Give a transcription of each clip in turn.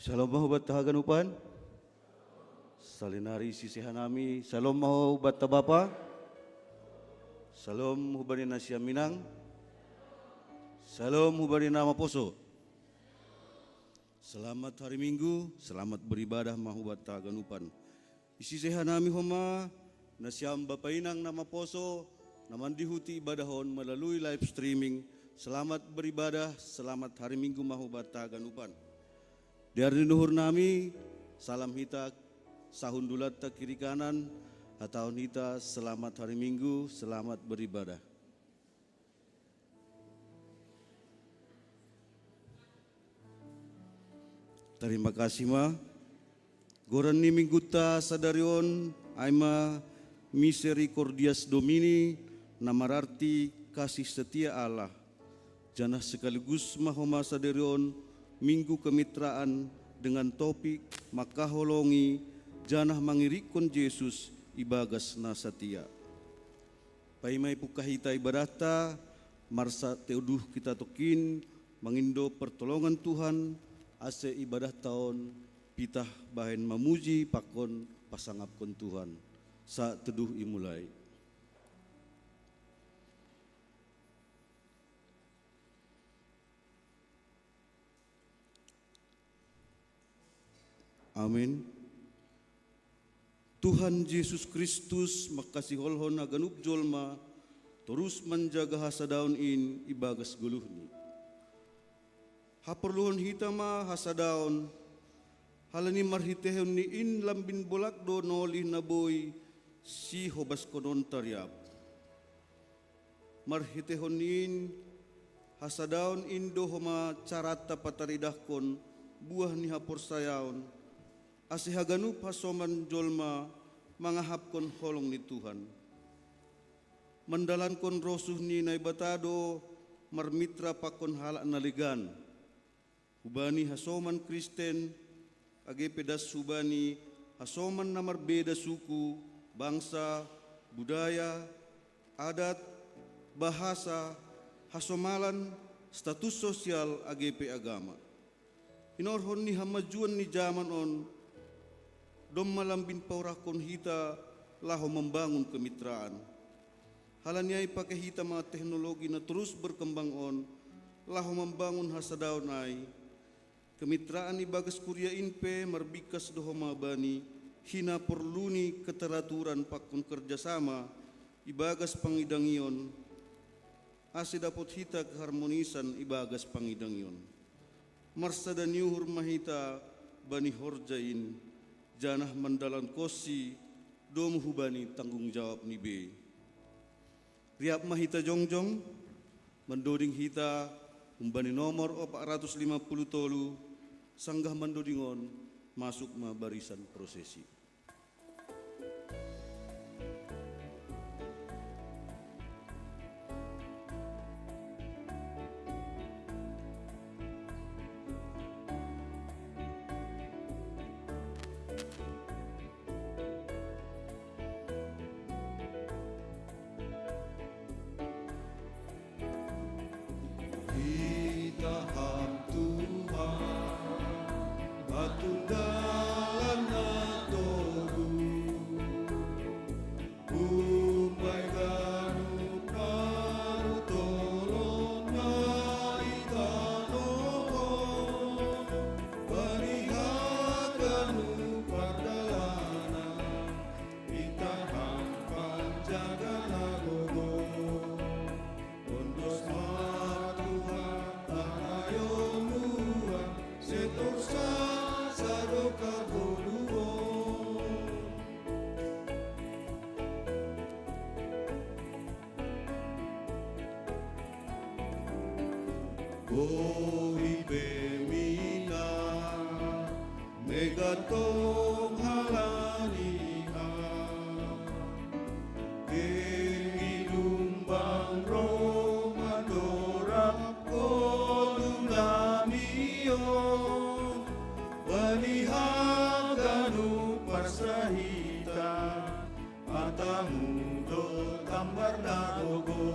Shalom mahu tahagan upan. Salinari sisihanami. Shalom mahu bata bapa. Shalom hubari nasya minang. Shalom hubari nama poso. Selamat hari Minggu, selamat beribadah mahu tahagan upan. Isisihanami homa nasyam bapainang nama poso. Naman dihuti ibadahon melalui live streaming. Selamat beribadah, selamat hari Minggu mahu tahagan upan. Dari nuhur nami, salam hita, sahun dulat tak kiri kanan, atau hita selamat hari Minggu, selamat beribadah. Terima kasih ma. Goran ni mingguta sadarion, aima misericordias Domini, namararti kasih setia Allah. Janah sekaligus mahoma sadarion, Minggu kemitraan dengan topik makaholongi janah mangirikon Yesus ibagas na satia. Paimay pukahita ibadata marsa teuduh kita tokin mangindo pertolongan Tuhan ase ibadah tahun pitah bahen mamuji pakon pasangapkon Tuhan sa teduh imulai. Amin. Tuhan Yesus Kristus makasih holhon aganup jolma terus menjaga hasadaun in ibagas guluhni. Haperluhon hitama hasadaun halani marhitehon ni in lambin bolak do nolih naboy si hobas konon taryap. Marhitehon in hasadaun indo homa carata pataridahkon buah ni hapor sayaon. Asihaganu pasoman jolma mangahapkon holong ni Tuhan. Mandalankon rosuh ni naibatado marmitra pakon halak naligan. Hubani hasoman Kristen, age pedas hubani hasoman namar beda suku, bangsa, budaya, adat, bahasa, hasomalan, status sosial age agama. Inorhon ni hamajuan ni zaman on, dom malambin paurakon hita laho membangun kemitraan. Halanyai pakai hita mga teknologi na terus berkembang on, laho membangun hasadaw nai. Kemitraan ibagas Kuria Inpe marbikas doho mabani, hina perluni keteraturan pakon kerjasama, ibagas pangidangion, ase dapot hita keharmonisan ibagas pangidangion. Marsada niuhur mahita bani horjain, janah mandalan kosi dom hubani tanggung jawab ni be. Riap mahita jongjong mendoding hita umbani nomor 450 tolu sanggah mendodingon masuk ma barisan prosesi. Oribe mina megatong halaniha Kehidupan Romadorap kolulamiyo Banihaganu parsahita Atamudo tambar dagogo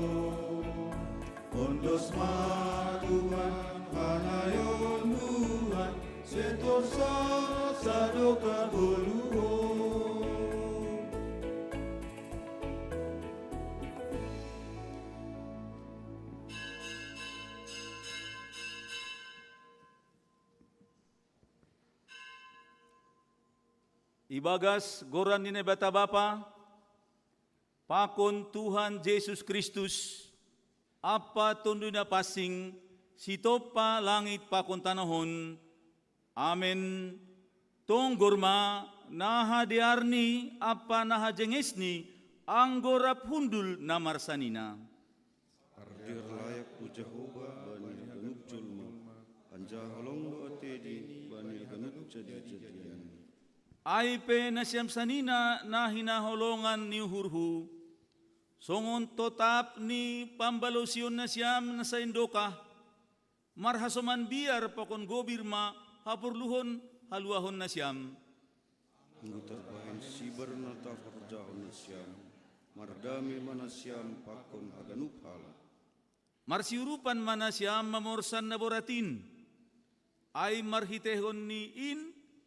Ondos matuan hanayon Tuhan setorsa sadoka boluho. Ibagas goran ni bata Bapa, pakon Tuhan Yesus Kristus, apa tundu na pasing, sitopa langit pakon tanahon, amen. Tong gorma, naha diarni, apa naha jengesni, anggorap hundul na marsanina. Ardir layak tu Jehovah bani ganuk julma, anja halong do atedi bani ganuk jadi-jadian. Ay pe na siyam sanina na hinaholongan ni Hurhu, songon totap ni pambalosyon na siyam na sa indoka, marhasoman biar pakon gobirma hapurluhon haluahon na siyam. Ngutar bahin sibar na takarjahon na siyam, mardami mana siyam pakon haganuk hala. Marsiurupan mana siyam mamorsan na boratin, ay marhitehon ni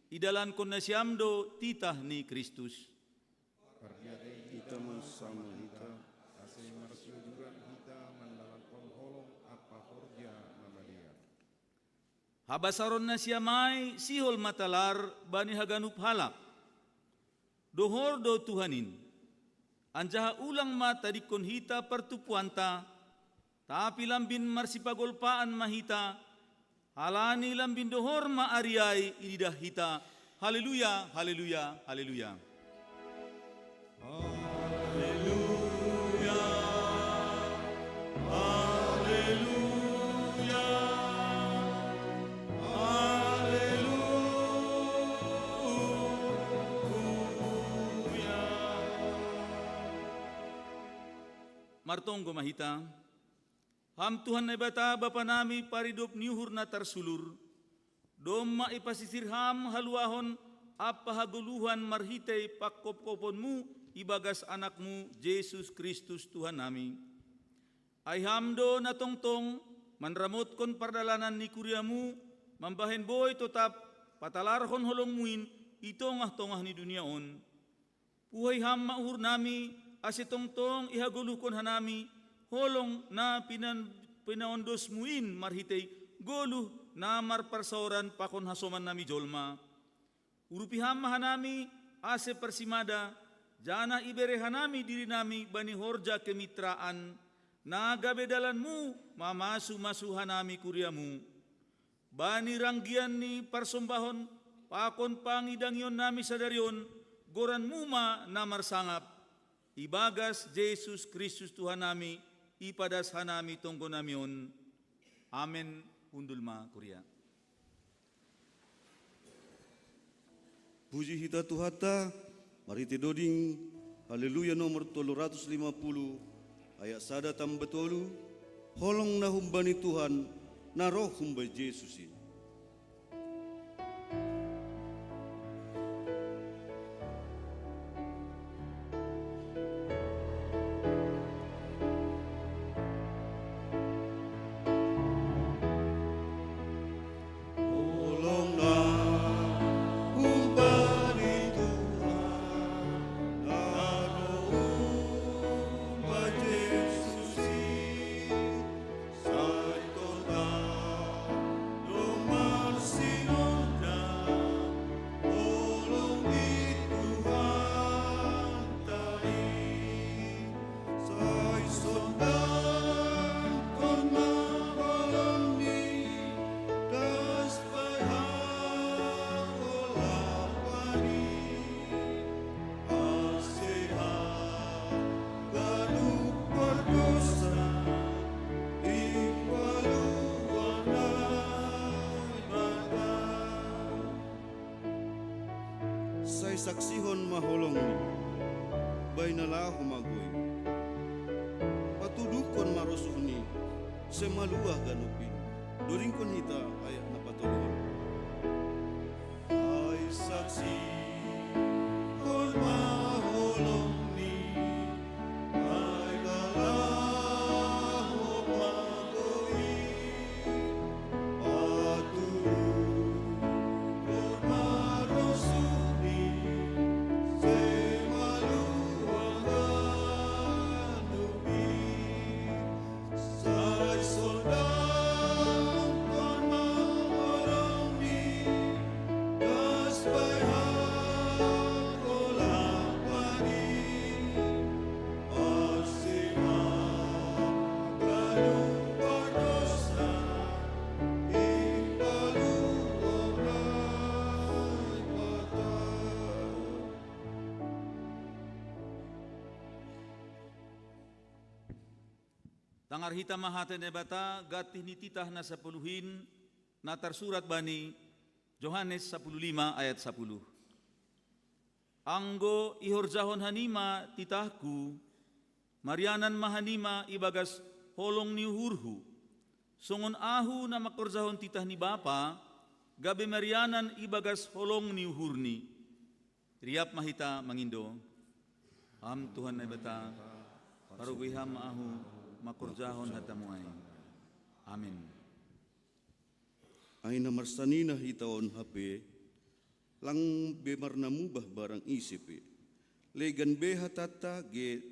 idalan kon na siyam do titah ni Kristus. Kita masama hita, Asay marsyuduran hita mandalan holong apa horja namadian. Habasaron na siya may sihol matalar bani haganup halak. Dohor do Tuhanin. Anjaha ulang matadikon hita pertupuanta, tapi lambin marsipagolpaan mahita, halani lambin dohor maariay inidah hita. Haleluya, haleluya, haleluya. Martonggo mahita, ham Tuhan na bata bapa nami paridop niuhur na tarsulur, doma ipasisir ham haluahon apa haguluhan marhitay pakkopkoponmu ibagas anakmu Jesus Kristus Tuhan nami. Ay hamdo na tongtong manramot kon pardalanan ni kuriamu, mambahen boy totap patalarhon holongmuin itongah-tongah ni duniaon. Puhay ham mauhur nami, asitongtong ihagulukon hanami, holong na pinaondos muin marhitay, goluh na marparsauran pakon hasoman nami jolma. Urupiham mahanami, ase persimada, jana ibere hanami diri nami bani horja kemitraan, na gabedalanmu mamasu-masu hanami kuriamu. Bani ranggian ni parsombahon, pakon pangidangyon nami sadarion, goran muma na marsangap, ibagas Jesus Kristus Tuhan nami, ipadas hanami tonggo namion. Amen. Undulma Korea. Puji hita Tuhata, mari tidoding, haleluya nomor 350, ayat sada tambetolu, holong na humbani Tuhan, na roh humbai Yesusin. Saksihon maholong ni, bay nala humagoy. Patudukon marosuh ni, semaluah ganupin, doringkon hita ayat na patulungan. Ay saksi, kon maholong ni, ay nala humagoy. Patudukon Tangar hita mahaten bata gatih ni titah na 10 na tersurat bani Yohanes 15 ayat 10. Anggo ihorjahon hanima titahku, Marianan mahanima ibagas holong ni hurhu. Songon ahu na makorjahon titah ni Bapa, gabe Marianan ibagas holong ni hurni. Riap mahita mangindo. Ham Tuhan na bata, parugoy ham ahu makorjahon hatamuay. Amin. Ay namarsanina hitaon hape, lang bemarnamubah barang isipi. Legan beha tata ge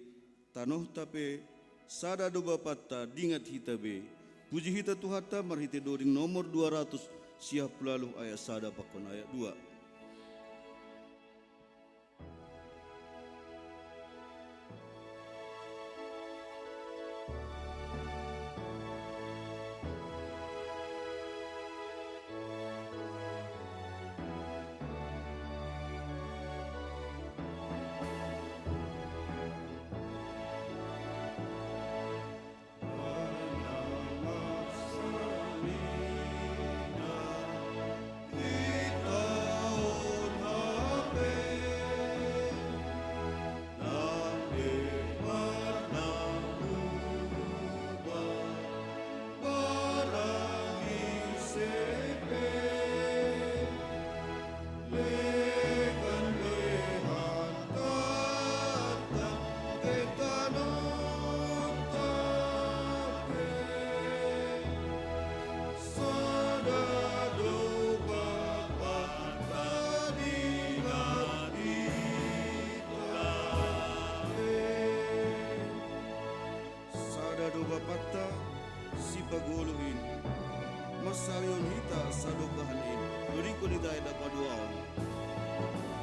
tanoh tape, sada do bapata dingat hitabe. Puji hita tuhata marhite doring nomor 200 siap lalu ayat sada pakon ayat 2. Bapata si paguluhin masarion hita sa lukahanin duri ko ni tayo napaduaon si paguluhin masarion hita sa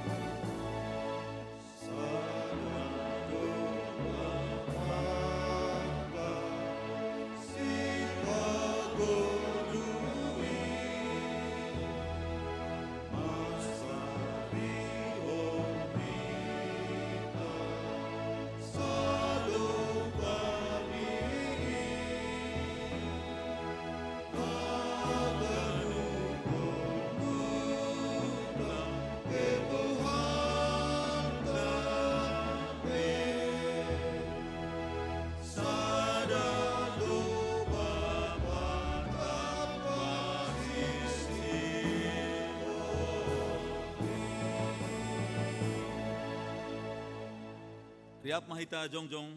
Riap mahita jongjong.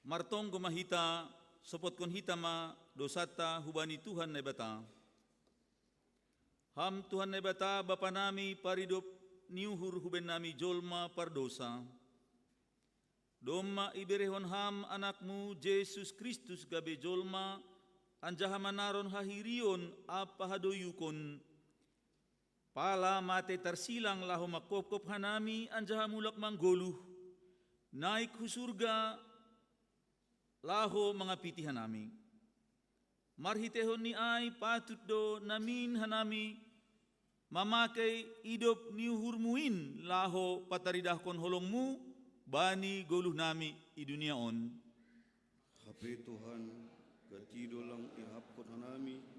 Martong gumahita sopot kon hitama dosata hubani Tuhan na bata. Ham Tuhan na bata bapa nami paridop niuhur huben nami jolma pardosa. Doma iberehon ham anakmu Jesus Kristus gabe jolma anjaha manaron hahirion apa hadoyukon. Pala mate tersilang lahu makopkop hanami anjaha mulak manggoluh. Naik hu surga lahu mangapiti hanami. Marhitehon ni ay patut do namin hanami mamakai idop niuhurmuin lahu pataridahkon holongmu bani goluh nami i dunia on. Hape Tuhan katido lang ihapkon hanami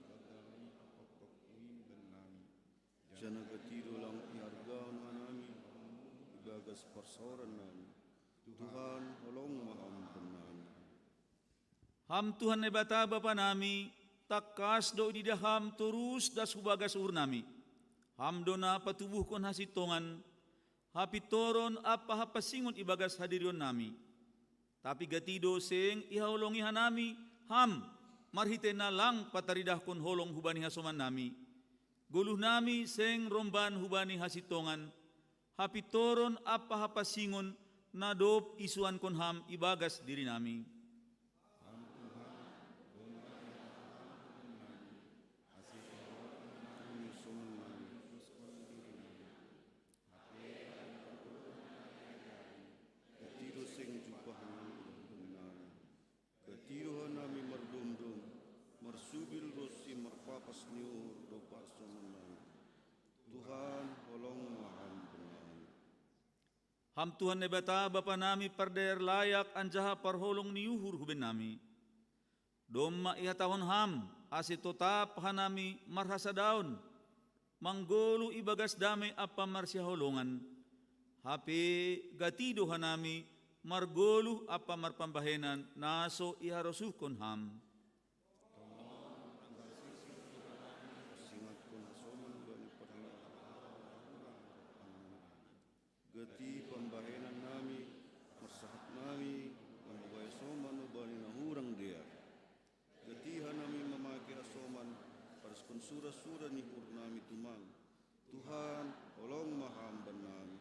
jana katido lang ihargaon hanami ibagas parsoran nami Tuhan holong maampun nami. Ham Tuhan na bata bapa nami takas do didaham terus das hubagas ur nami. Ham do na patubuh kon hasitongan hapitoron apa hapasingon ibagas hadirion nami. Tapi gatido seng ihaulongi hanami ham marhite na lang pataridah kon holong hubani hasoman nami. Guluh nami seng romban hubani hasitongan hapitoron apa hapasingon na dop isuan kon ham ibagas diri nami. Marsubil rosi marpapas niur do parsoman Tuhan holong maampun nami. Ham Tuhan na bata bapa nami parder layak anjaha parholong niuhur huben nami. Domma ihatahon ham asi totap hanami marhasa daun. Manggolu ibagas damay apa marsiaholongan. Hape gatido hanami margolu apa marpambahenan naso iharosukon ham. Gati pambahenan nami, marsahat nami, mamabay soman ubani na hurang dia. Gatihan nami mamaki asoman, paras konsura-sura ni hur nami tumang. Tuhan, tolong mahamban nami.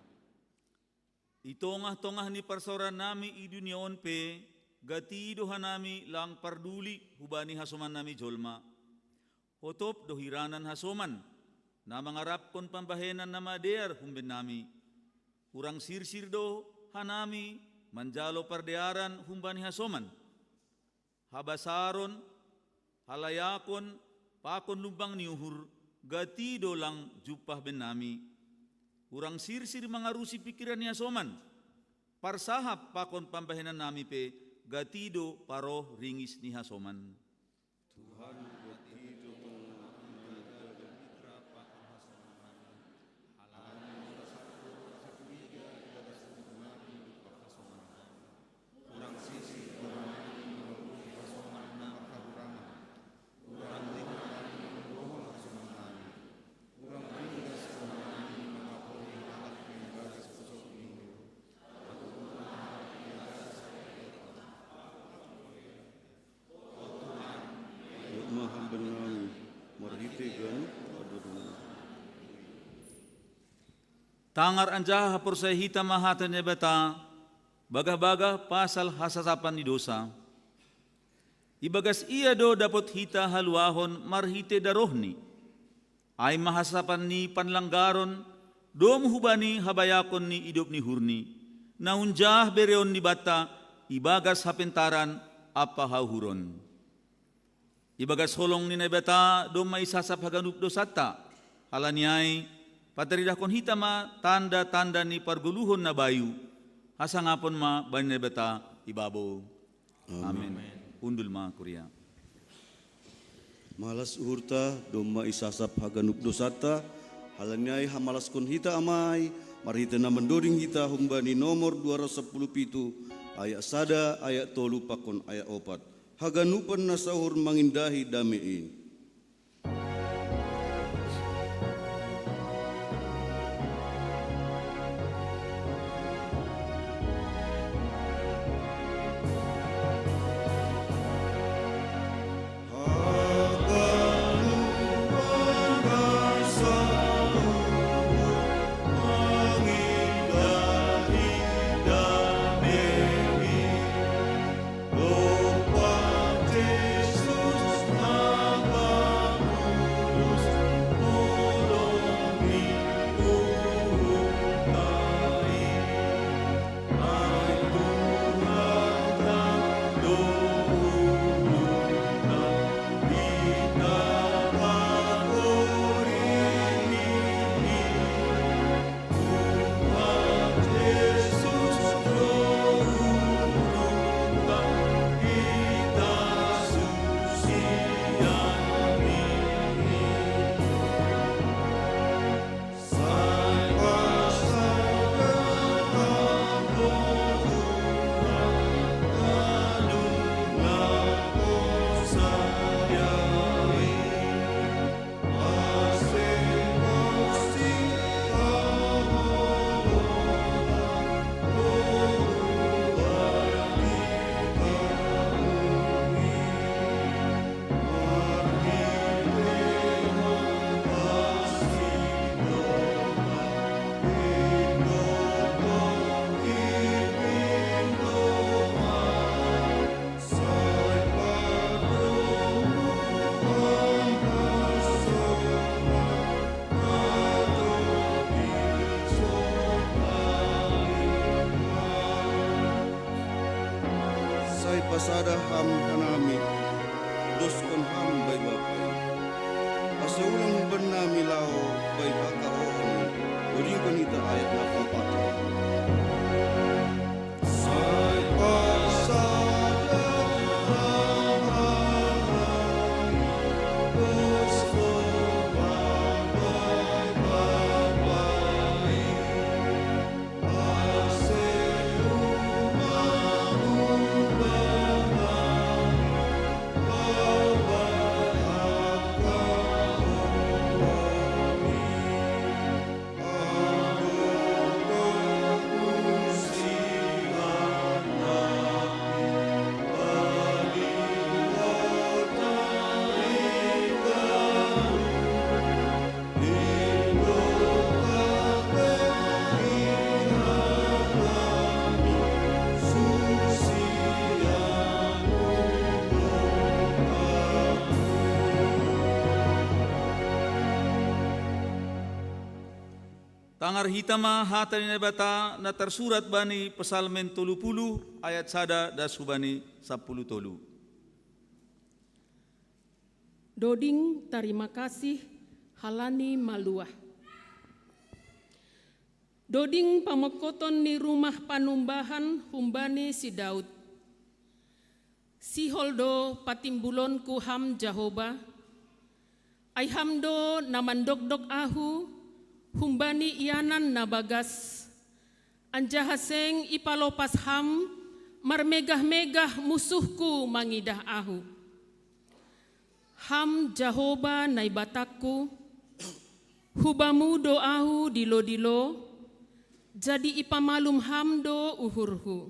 Itongah-tongah ni parsoran nami i duniaon pe, gatidohan nami lang parduli hubani hasoman nami jolma. Hotop dohiranan hasoman, na mangarap kon pambahenan na madear humben nami. Urang sirsir do hanami manjalo pardearan humbani hasoman. Habasaron, halayakon, pakon lumbang niuhur, gatido lang jupah ben nami. Urang sirsir mangarusi pikiran ni hasoman. Parsahap pakon pambahenan nami pe, gatido paroh ringis ni hasoman. Tuhan gatido mahamban nami, marhitigan, adurun. Tangar anjaha porsay hita mahatan ni bata, bagah-bagah pasal hasasapan ni dosa. Ibagas iya do dapot hita haluahon marhite darohni. Ay mahasapan ni panlanggaron, dom hubani habayakon ni idop ni hurni. Naunjah bereon ni bata, ibagas hapentaran apa hauhuron. Ibagas holong ni bata, dom maisasap haganup dosata. Halaniay, pataridah kon hita ma tanda-tanda ni parguluhon na bayu. Hasangapon ma bani bata ibabo. Amen. Undul ma Korea. Malas uhurta, doma isasap haganuk dosata, halanyai hamalas kon hita amai, marhita na mendoding hita humbani nomor 217, ayat sada, ayat tolu pakon ayat opat. Haganupan na sahur mangindahi damiin. Pasada ham kanami, dos kon ham bay bapay. Pasaulang ban nami lao bay bakaon, uling kanita ayat na pampatay. Tangar hitama hata ni bata na tersurat bani Pesalmen 30 ayat 1 dan subani 10 tolu. Doding terima kasih halani maluah. Doding pamekoton ni rumah panumbahan humbani si Daud. Si holdo patimbulon ku ham Jahoba. Ay hamdo namandokdok ahu humbani ianan nabagas. Anjahaseng ipalopas ham marmegah-megah musuhku mangidah ahu. Ham Jahoba naibatakku, hubamu doahu dilo-dilo, jadi ipamalum hamdo uhurhu.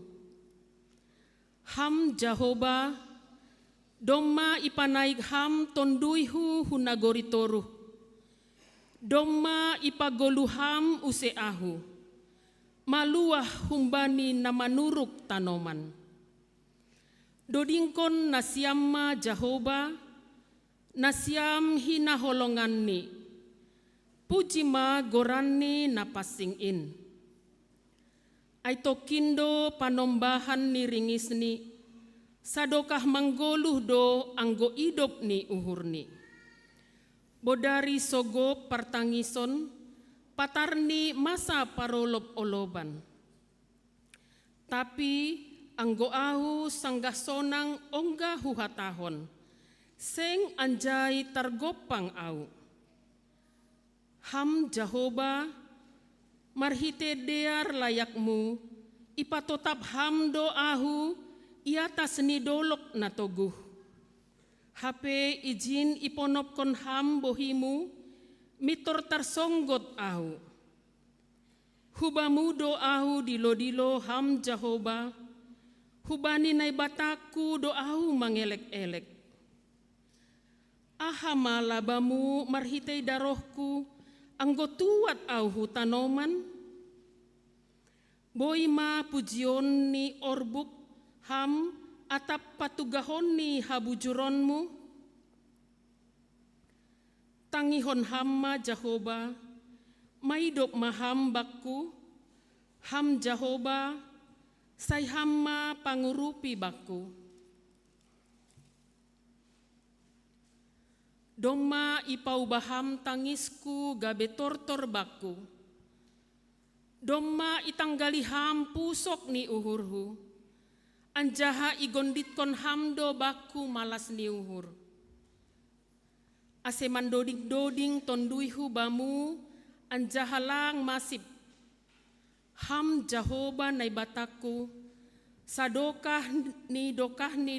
Ham Jahoba, domma ipanaik ham tonduihu hunagoritoruh, domma ipagolu ham useahu, maluah humbani namanuruk tanoman. Dodingkon nasiamma Jahoba, nasiam hinaholongan ni, pujima gorani napasingin. Ay tokindo panombahan ni ringis ni, sadokah manggoluh do anggo idop ni uhur ni. Bodari sogo partangison, patarni masa parolop-oloban. Tapi anggo ahu sanggah sonang ongga huhatahon, seng anjai targopang au. Ham Jahoba, marhite dear layakmu, ipatotap ham doahu, iatas ni dolok na toguh. Hape izin iponopkon ham bohimu, mitor tarsonggot ahu. Hubamu doahu dilo-dilo ham Jahoba, hubani naibataku doahu mangelek-elek. Ahama labamu marhitei darohku, anggo tuat au tanoman. Boima pujion ni orbuk ham atap patugahon ni habujuronmu. Tangihon hamma Jahoba, maidop maham bakku, ham Jahoba, say hamma pangurupi bakku. Domma ipaubaham tangisku gabe tortor bakku. Domma itanggali ham pusok ni uhurhu. Anjaha igonditkon hamdo bakku malas ni uhur. Ase mandoding-doding tonduihu bamu anjaha lang masip. Ham Jahoba naibataku, sadokah ni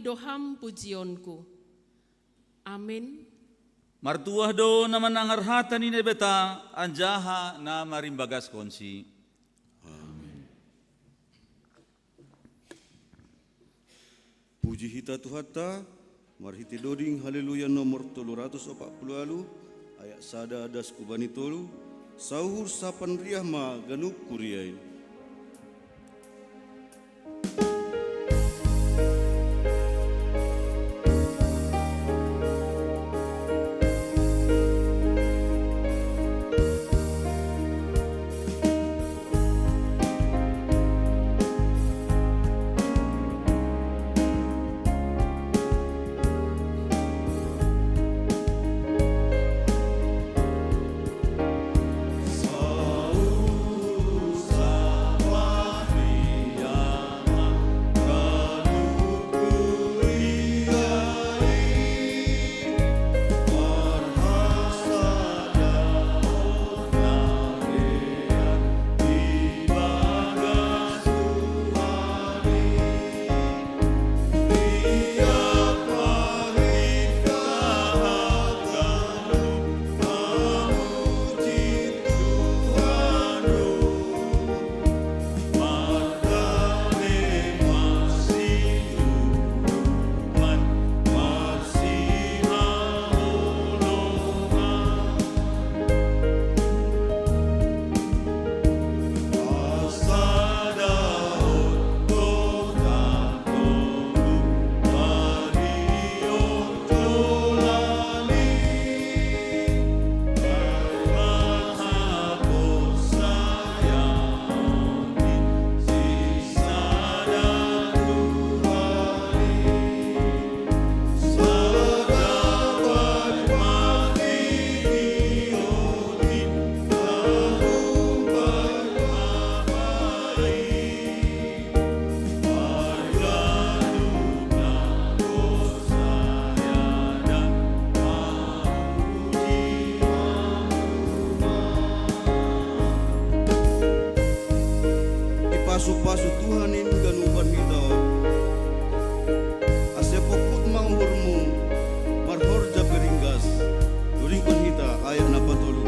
doham pujionku. Amin. Martuah do na manangar hata ni nebeta anjaha na marimbagas konsi. Amin. Puji hita Tuhata, marhiti doding haleluya nomor 340 ayat sada das kubani tolu, sauhur sapan riah ma ganup kuriain. Sausa pasu Tuhanin ganupan hita ase pokut mauhurmu marhorja peringgas duringkon hita ayah napatulu.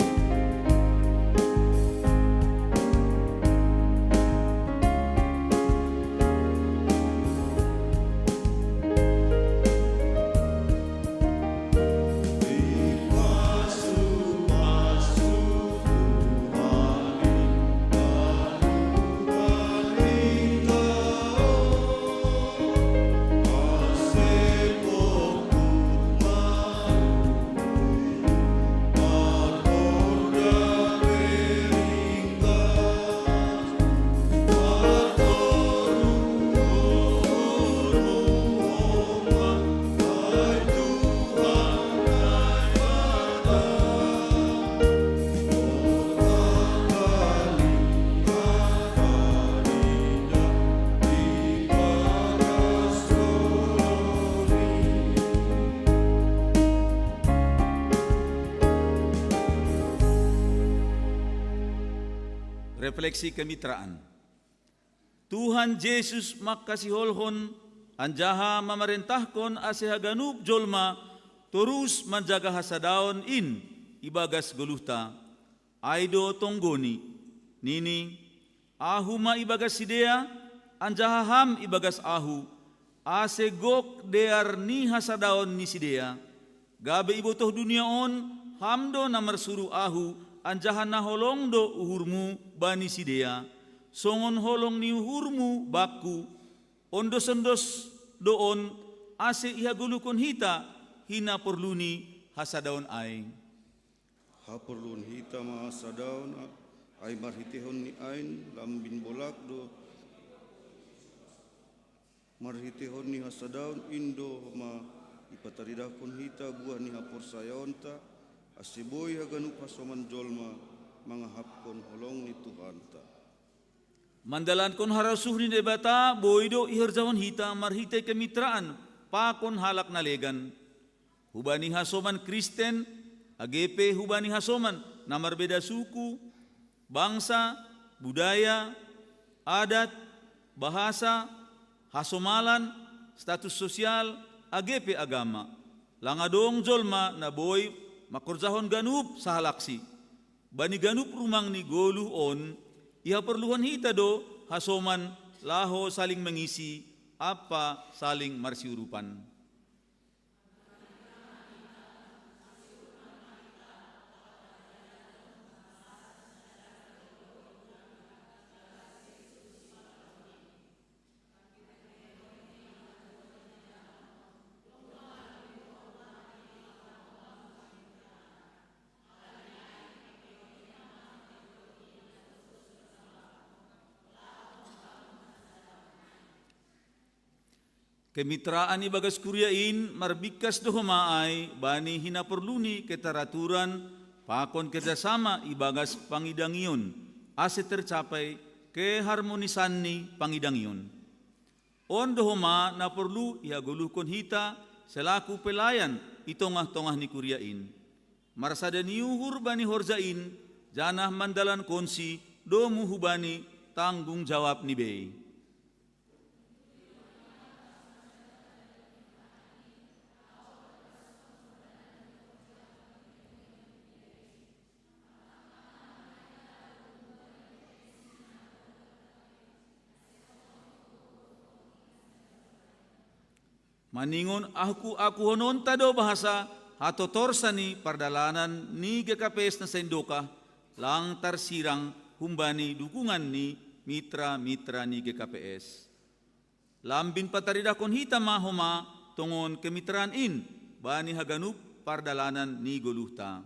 Refleksi kemitraan. Tuhan Yesus makasiholhon anjaha mamarentahkon asehaganub jolma terus menjaga hasadaon in ibagas goluhta aido tonggoni nini ahu ma ibagas sidea anjaha ham ibagas ahu ase gok dear ni hasadaon ni sidea gabe ibotoh dunia on hamdo namar suru ahu anjahan na holong do uhurmu bani sidea, songon holong ni uhurmu baku, ondos-ondos doon ase ihagulukon hita hina perluni hasadaon ay. Haperlun hita ma hasadaon ay marhitihon ni ain lambin bolak do marhitihon ni hasadaon indo ma ipataridakon hita buah ni hapor sayonta asiboy haganup hasoman jolma mangahapkon holong ni Tuhan ta. Mandalan kon harasuh ni debata boydo iherjawan hita marhite kemitraan pakon halak nalegan. Hubani hasoman Kristen, AGP hubani hasoman namar beda suku, bangsa, budaya, adat, bahasa, hasomalan, status sosial, AGP agama. Langadong jolma na boy makurzahon ganup sahalaksi. Bani ganup rumang ni goluh on, iha perluhan hita do hasoman laho saling mengisi apa saling marsiurupan. Kemitraan ibagas kuryain marbikas dohomaay bani hinaperluni keteraturan pakon kerjasama ibagas pangidangion ase tercapai keharmonisan ni pangidangion. On dohoma na perlu ihagulukon hita selaku pelayan itongah-tongah ni kuryain. Marsada niuhur bani horjain janah mandalan konsi domu hubani tanggung jawab ni bei. Maningon aku honon tado bahasa hatotorsani pardalanan ni GKPS na sendoka lang tarsirang humbani dukungan ni mitra-mitra ni GKPS. Lambin pataridakon hita mahoma tongon kemitraan in bani haganup pardalanan ni goluhta.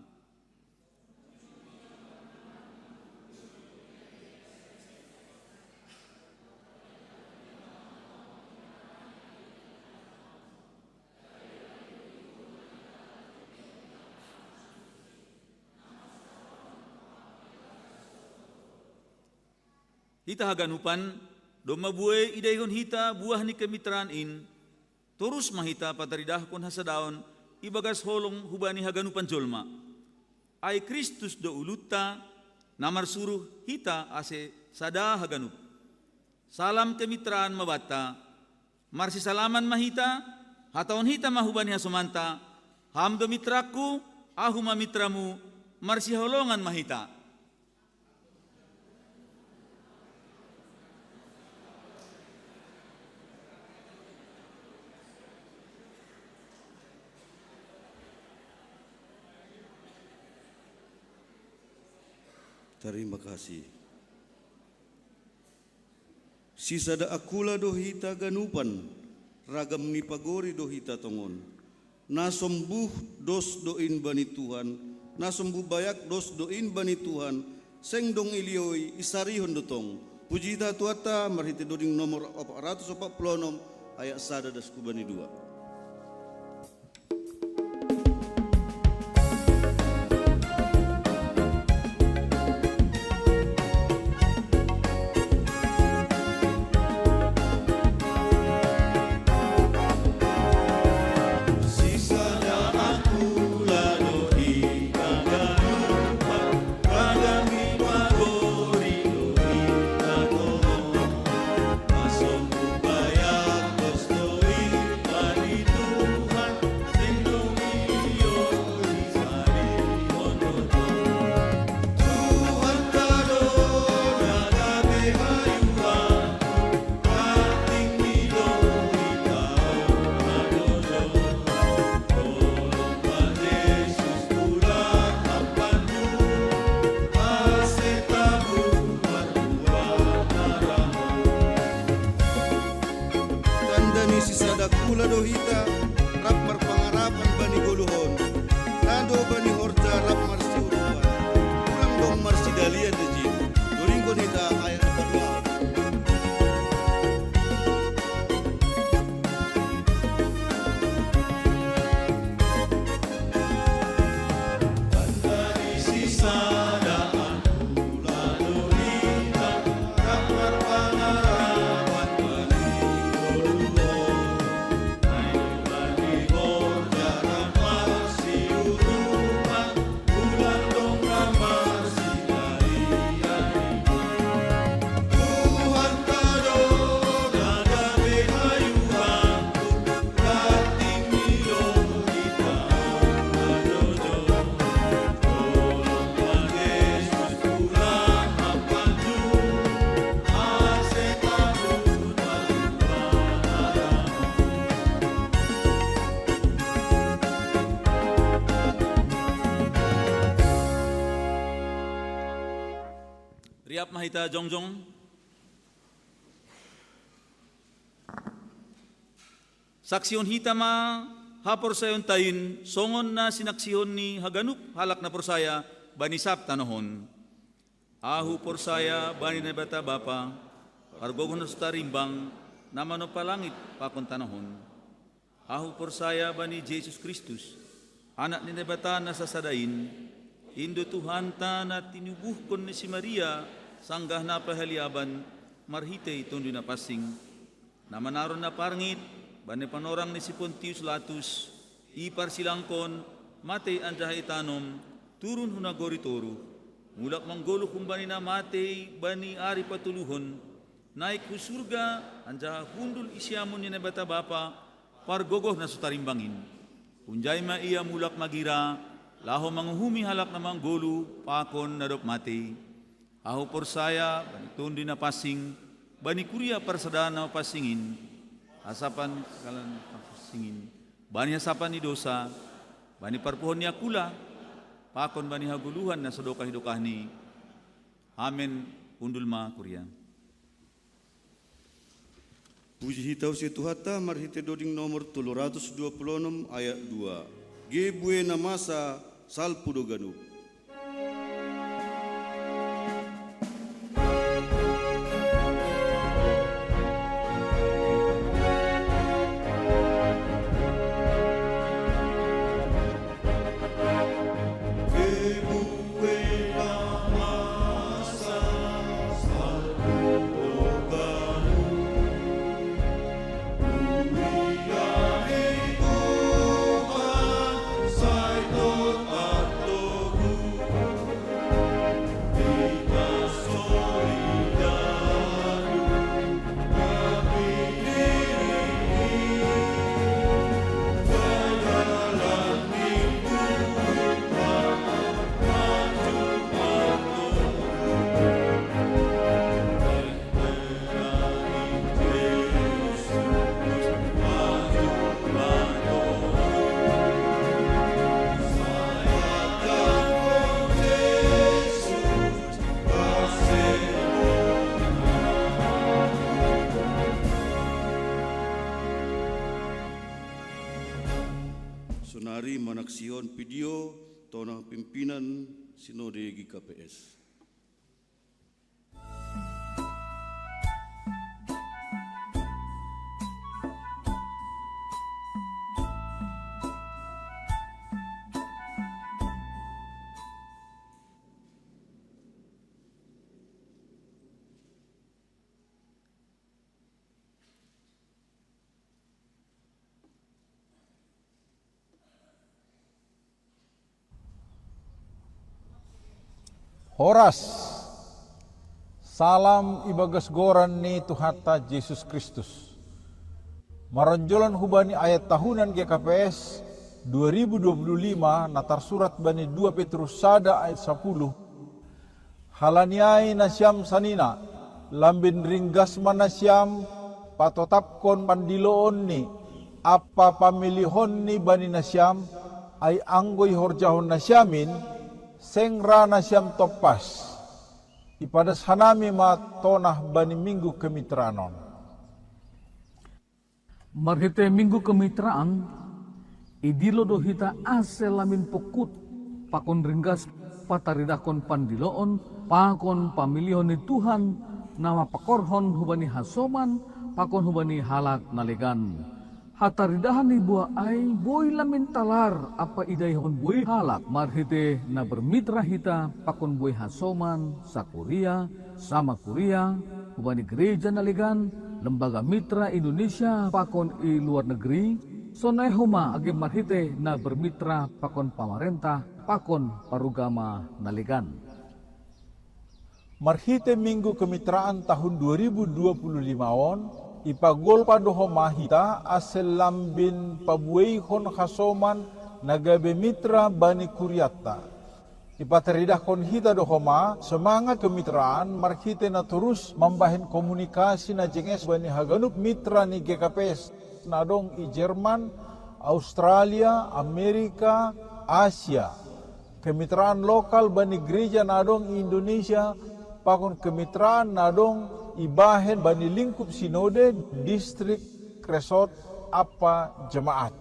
Hita haganupan, doma buhay idayhon hita buah ni kemitraan in, terus mahita pataridahkon hasadaon, ibagas holong hubani haganupan jolma. Ay Kristus do ulutta, namar suruh hita ase sada haganup. salam kemitraan mabata, marsi salaman mahita, hataon hita mahubani hasumanta, hamdo mitraku, ahu mamitramu, marsi holongan mahita. Terima kasih. Sisada akula dohita ganupan, ragam ni pagori dohita tongon. Nasombuh dos doin bani Tuhan, nasombuh bayak dos doin bani Tuhan, sengdong ilioi isarihon dotong. Pujita tuata marhite doding nomor 446 ayat sada das kubani 2. Sisada kula dohita rap marpangarapan bani goluhon nado bani horja rap marsi uruan kurang dong marsi dalia deji doringko nita ayat kedua. Bandari sisada kula dohita rap marpangarapan bani Riap mahita jongjong. Saksion hitama hapor sayon tayin songon na sinaksihon ni haganup halak na porsaya banisap tanohon. Ahu porsaya bani na bata bapa argogon na sutarimbang namano palangit pakon tanohon. Ahu porsaya bani Jesus Kristus anak ni bata na sasadain indo Tuhan ta na tinubuhkon ni si Maria sanggah na pahaliaban marhitay tundo na pasing na manaron na parngit bani panorang ni si Pontius Latus ipar silangkon matay anjahay tanom turun hunagori toru mulak manggolo kumbani na matay bani ari patuluhon naik ku surga anjaha hundul isyamon ni bata bapa pargogoh na sutarimbangin unjay ma iya mulak magira laho manguhumi halak na manggolo pakon nadop matay. Aho porsaya, bani tundi na pasing, bani kuria parsada na pasingin, asapan kalan pasingin, bani asapan ni dosa, bani parpuhon niya kula, pakon bani haguluhan na sadokah-dokah ni, amen, undul ma kuria. Puji hitau si Tuhata marhite doding nomor 326 ayat 2. Gebue namasa salpudo ganup. manaksiyon video tonah pimpinan Sinode GKPS. Horas, salam ibagas goran ni Tuhata Yesus Kristus. Maronjolan hubani ayat tahunan GKPS 2025 natar surat bani 2 Petrus sada ayat 10. Halaniai nasyam sanina, lambin ringgas manasyam patotapkon pandiloon ni, apa pamilihon ni bani nasyam, ay anggoy horjahon nasyamin, sengra nasyam topas, ipadas hanami matonah bani minggu kemitraanon. Marhite minggu kemitraan, idilo dohita aselamin pokut, pakon ringgas pataridakon pandiloon, pakon pamilihon ni Tuhan, nama pakorhon hubani hasoman, pakon hubani halak nalegan. Hataridahan ni buah ay boy lamin talar apa idayhon boy halak marhite na bermitra hita pakon boy hasoman sa Korea sama Korea hubani gereja naligan lembaga mitra Indonesia pakon i luar negeri sonay huma agi marhite na bermitra pakon pamarentah pakon parugama naligan. Marhite minggu kemitraan tahun 2025 on ipagol pa doho mahita asel lambin pabueihon hasoman nagabe mitra bani kuryata. Ipateridahkon hita doho ma semangat kemitraan marhite na terus membahin komunikasi na jenges bani haganup mitra ni GKPS nadong i Jerman, Australia, Amerika, Asia. Kemitraan lokal bani gereja nadong i Indonesia, pakon kemitraan nadong ibahen bani lingkup sinode, distrik, resort, apa jemaat.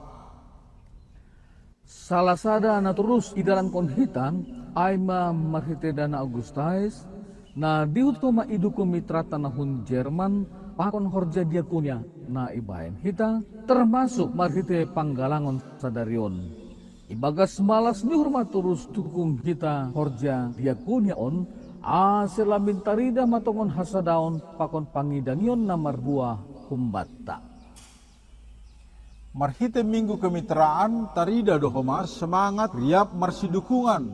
Salah sada na terus idalan konhitan ay marhite dana Augustais na diut ko maiduko mitra tanahun Jerman pakon horja diakunya na ibahen hita termasuk marhite panggalangon sadarion. Ibagas malas ni hormat terus dukung kita horja diakunya on selamin tarida matongon hasadaon pakon pangidangion na marbuah humbata. Marhite minggu kemitraan tarida dohoma semangat riap marsi dukungan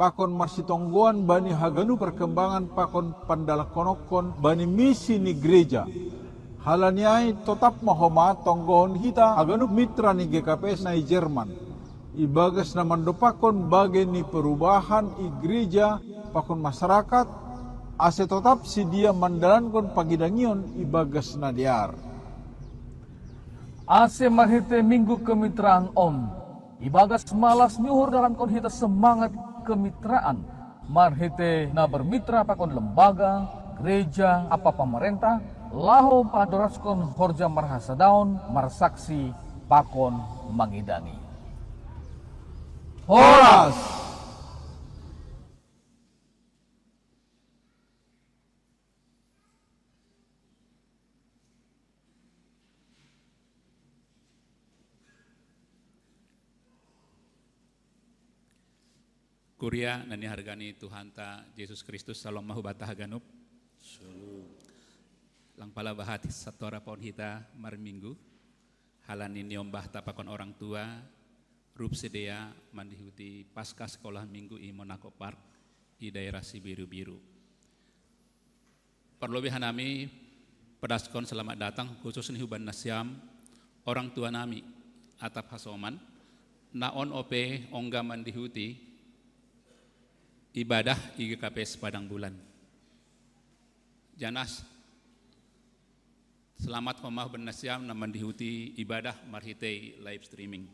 pakon marsi tonggoan bani haganu perkembangan pakon pandalakonokon bani misi ni gereja. Halaniai tetap mahoma tonggohon hita haganu mitra ni GKPS na i Jerman. Ibagas na mandopakon bagai ni perubahan i gereja pakon masyarakat ase tetap si dia mandalankan pagidangion ibagas nadiar. Ase marhite minggu kemitraan on ibagas malas nyuhur dalam kon hita semangat kemitraan marhite na bermitra pakon lembaga gereja apa pemerintah laho padoraskon horja marhasadaon marsaksi pakon mangidangi. Horas. Kuria nani hargani Tuhan ta Yesus Kristus salom mahu batah ganup. Lang pala bahati satora pon hita mar minggu. Halani niom bahta pakon orang tua. Rup sedea mandihuti pasca sekolah minggu i Monaco Park di daerah Sibiru-Biru. Perlobihan nami pedaskon selamat datang khusus ni huban nasyam orang tua nami atap hasoman naon ope ongga mandihuti ibadah IGKPS Padang Bulan. Janas selamat komah bernasyam na mandihuti ibadah marhitei live streaming.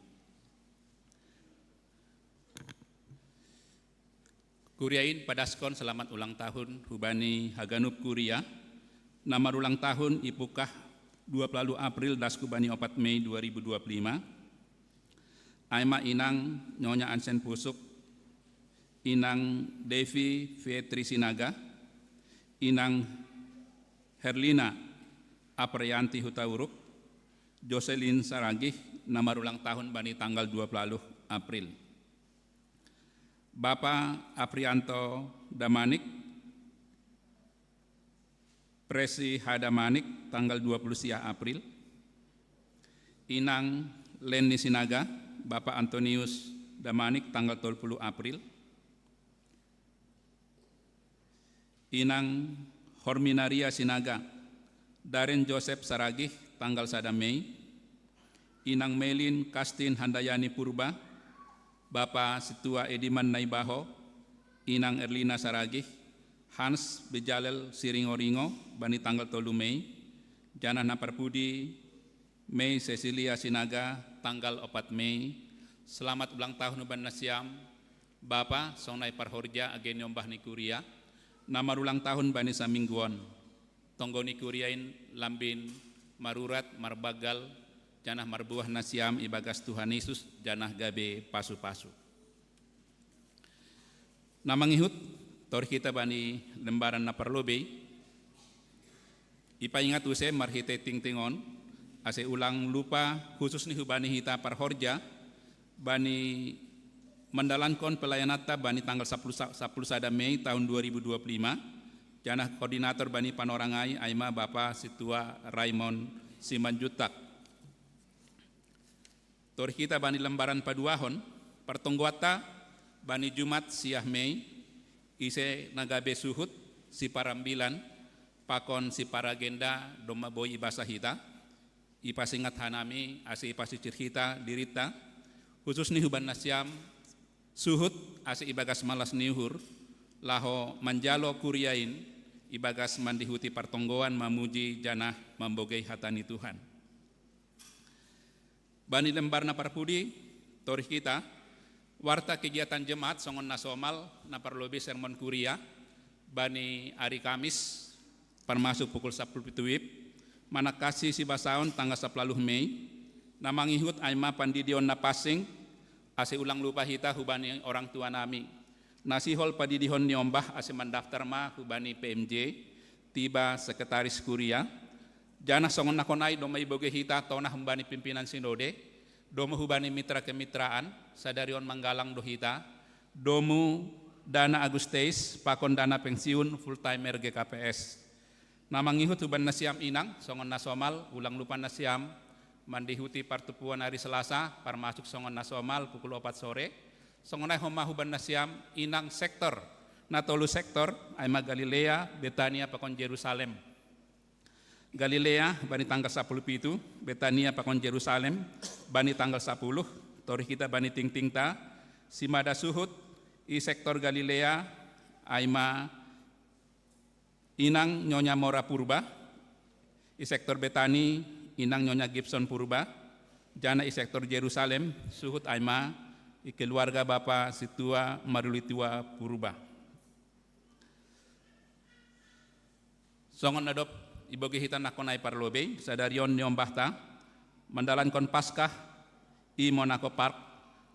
Kuriain padaskon selamat ulang tahun hubani haganup kuria. Nama ulang tahun ipukah 20 April dasku bani 4 Mei 2025. Aima Inang Nyonya Ansen Pusuk, Inang Devi Fietri Sinaga, Inang Herlina Aprianti Hutauruk, Jocelyn Saragih, nama ulang tahun bani tanggal 20 April. Bapak Aprianto Damanik, Presi Hadamanik, tanggal 20 April. Inang Leni Sinaga, Bapak Antonius Damanik, tanggal 30 April. Inang Horminaria Sinaga, Daren Joseph Saragih, tanggal 1 Mei. Inang Melin Kastin Handayani Purba, Bapak Situa Ediman Naibaho, Inang Erlina Saragih, Hans Bejalel Siringoringo, bani tanggal 3 Mei. Janah Naparpudi Mei Cecilia Sinaga, tanggal 4 Mei. Selamat ulang tahun Nuban Nasiam, Bapak Sonai Parhorja Ageniom Bahni Kuria, nama ulang tahun bani Samingguon, Tonggoni Kuriain Lambin Marurat Marbagal, Janah Marbuah Nasiam Ibagas Tuhan Yesus, Janah Gabe Pasu-Pasu. Nama ngihut, tor kita bani lembaran Naparlobe, ipa ingat use marhite ting-tingon, ase ulang lupa khusus nih bani hita Parhorja, bani mendalankon pelayanata bani tanggal 10 Mei tahun 2025, janah koordinator bani Panorangai Aima Bapak Situa Raymond Simanjutak. Tor kita bani lembaran paduahon, pertongguata bani Jumat siah Mei, ise nagabe suhut si parambilan, pakon si paragenda doma boy ibasa hita, ipasingat hanami ase ipasicir hita dirita, khusus nih huban Nasiam suhut ase ibagas malas niuhur, laho manjalo kuriain ibagas mandihuti partonggoan mamuji janah membogei hatani Tuhan. Bani lembar Naparpudi, torih kita, warta kegiatan jemaat songon nasomal Naparlobe sermon kuria, bani hari Kamis, permasuk pukul 10 WIB, manakasi si basaon tanggal 10 Mei, namangihut aima pandidion napasing, ase ulang lupa hita hubani orang tua nami, nasihol padidihon niombah ase mendaftar ma hubani PMJ, tiba sekretaris kuria, janah songon nakonai doma iboge hita tona hubani pimpinan sinode, domu hubani mitra kemitraan, sadarion manggalang dohita, domu dana Agusteis, pakon dana pensiun full timer GKPS. Namangihut huban Nasiam Inang, songon nasomal, ulang lupa Nasiam, mandihuti partupuan hari Selasa, parmasuk songon nasomal pukul 4 sore, songonai homa huban Nasiam Inang sektor, natolu sektor, aima Galilea, Betania, pakon Yerusalem. Galilea, bani tanggal 10 itu, Betania, pakon Yerusalem, bani tanggal 10, tori kita bani ting-tingta, simada suhut, i sektor Galilea, aima Inang Nyonya Mora Purba, i sektor Betani, Inang Nyonya Gibson Purba, jana i sektor Yerusalem, suhut aima, i keluarga Bapak Situa Marulitua Purba. Songon adop iboge hita nakonai Parlobe, sadarion nyombahta, mandalankon Paskah, i Monaco Park,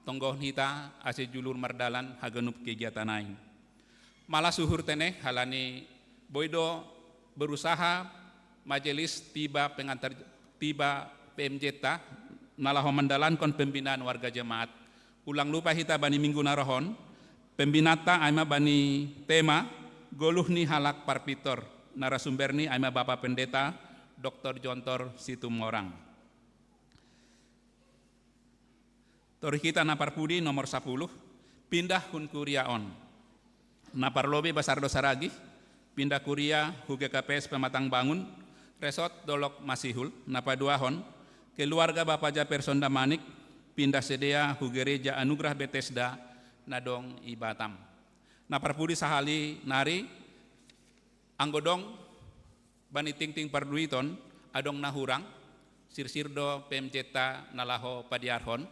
tonggoh hita ase julur mardalan hagenup kegiatan lain. Malah suhur teneh halani boido berusaha majelis tiba pengantar tiba PMJ ta nalaho mandalankon pembinaan warga jemaat. Ulang lupa hita bani minggu narohon, pembinata aima bani tema goluh ni halak parpitor. Narasumber ni aima Bapak Pendeta Dr. Jontor Situmorang. Tori kita Naparpudi nomor 10, pindah hun kuria on. Naparlobe Basardo Saragih, pindah kuria huge KPS Pematang Bangun, Resort Dolok Masihul, Napaduahon, keluarga Bapak Japerson Damanik, pindah sedea hugereja Anugerah Bethesda, Nadong Ibatam. Naparpudi sahali nari, anggodong bani ting-ting parduiton, adong nahurang, sirsirdo PMJta nalaho padiarhon,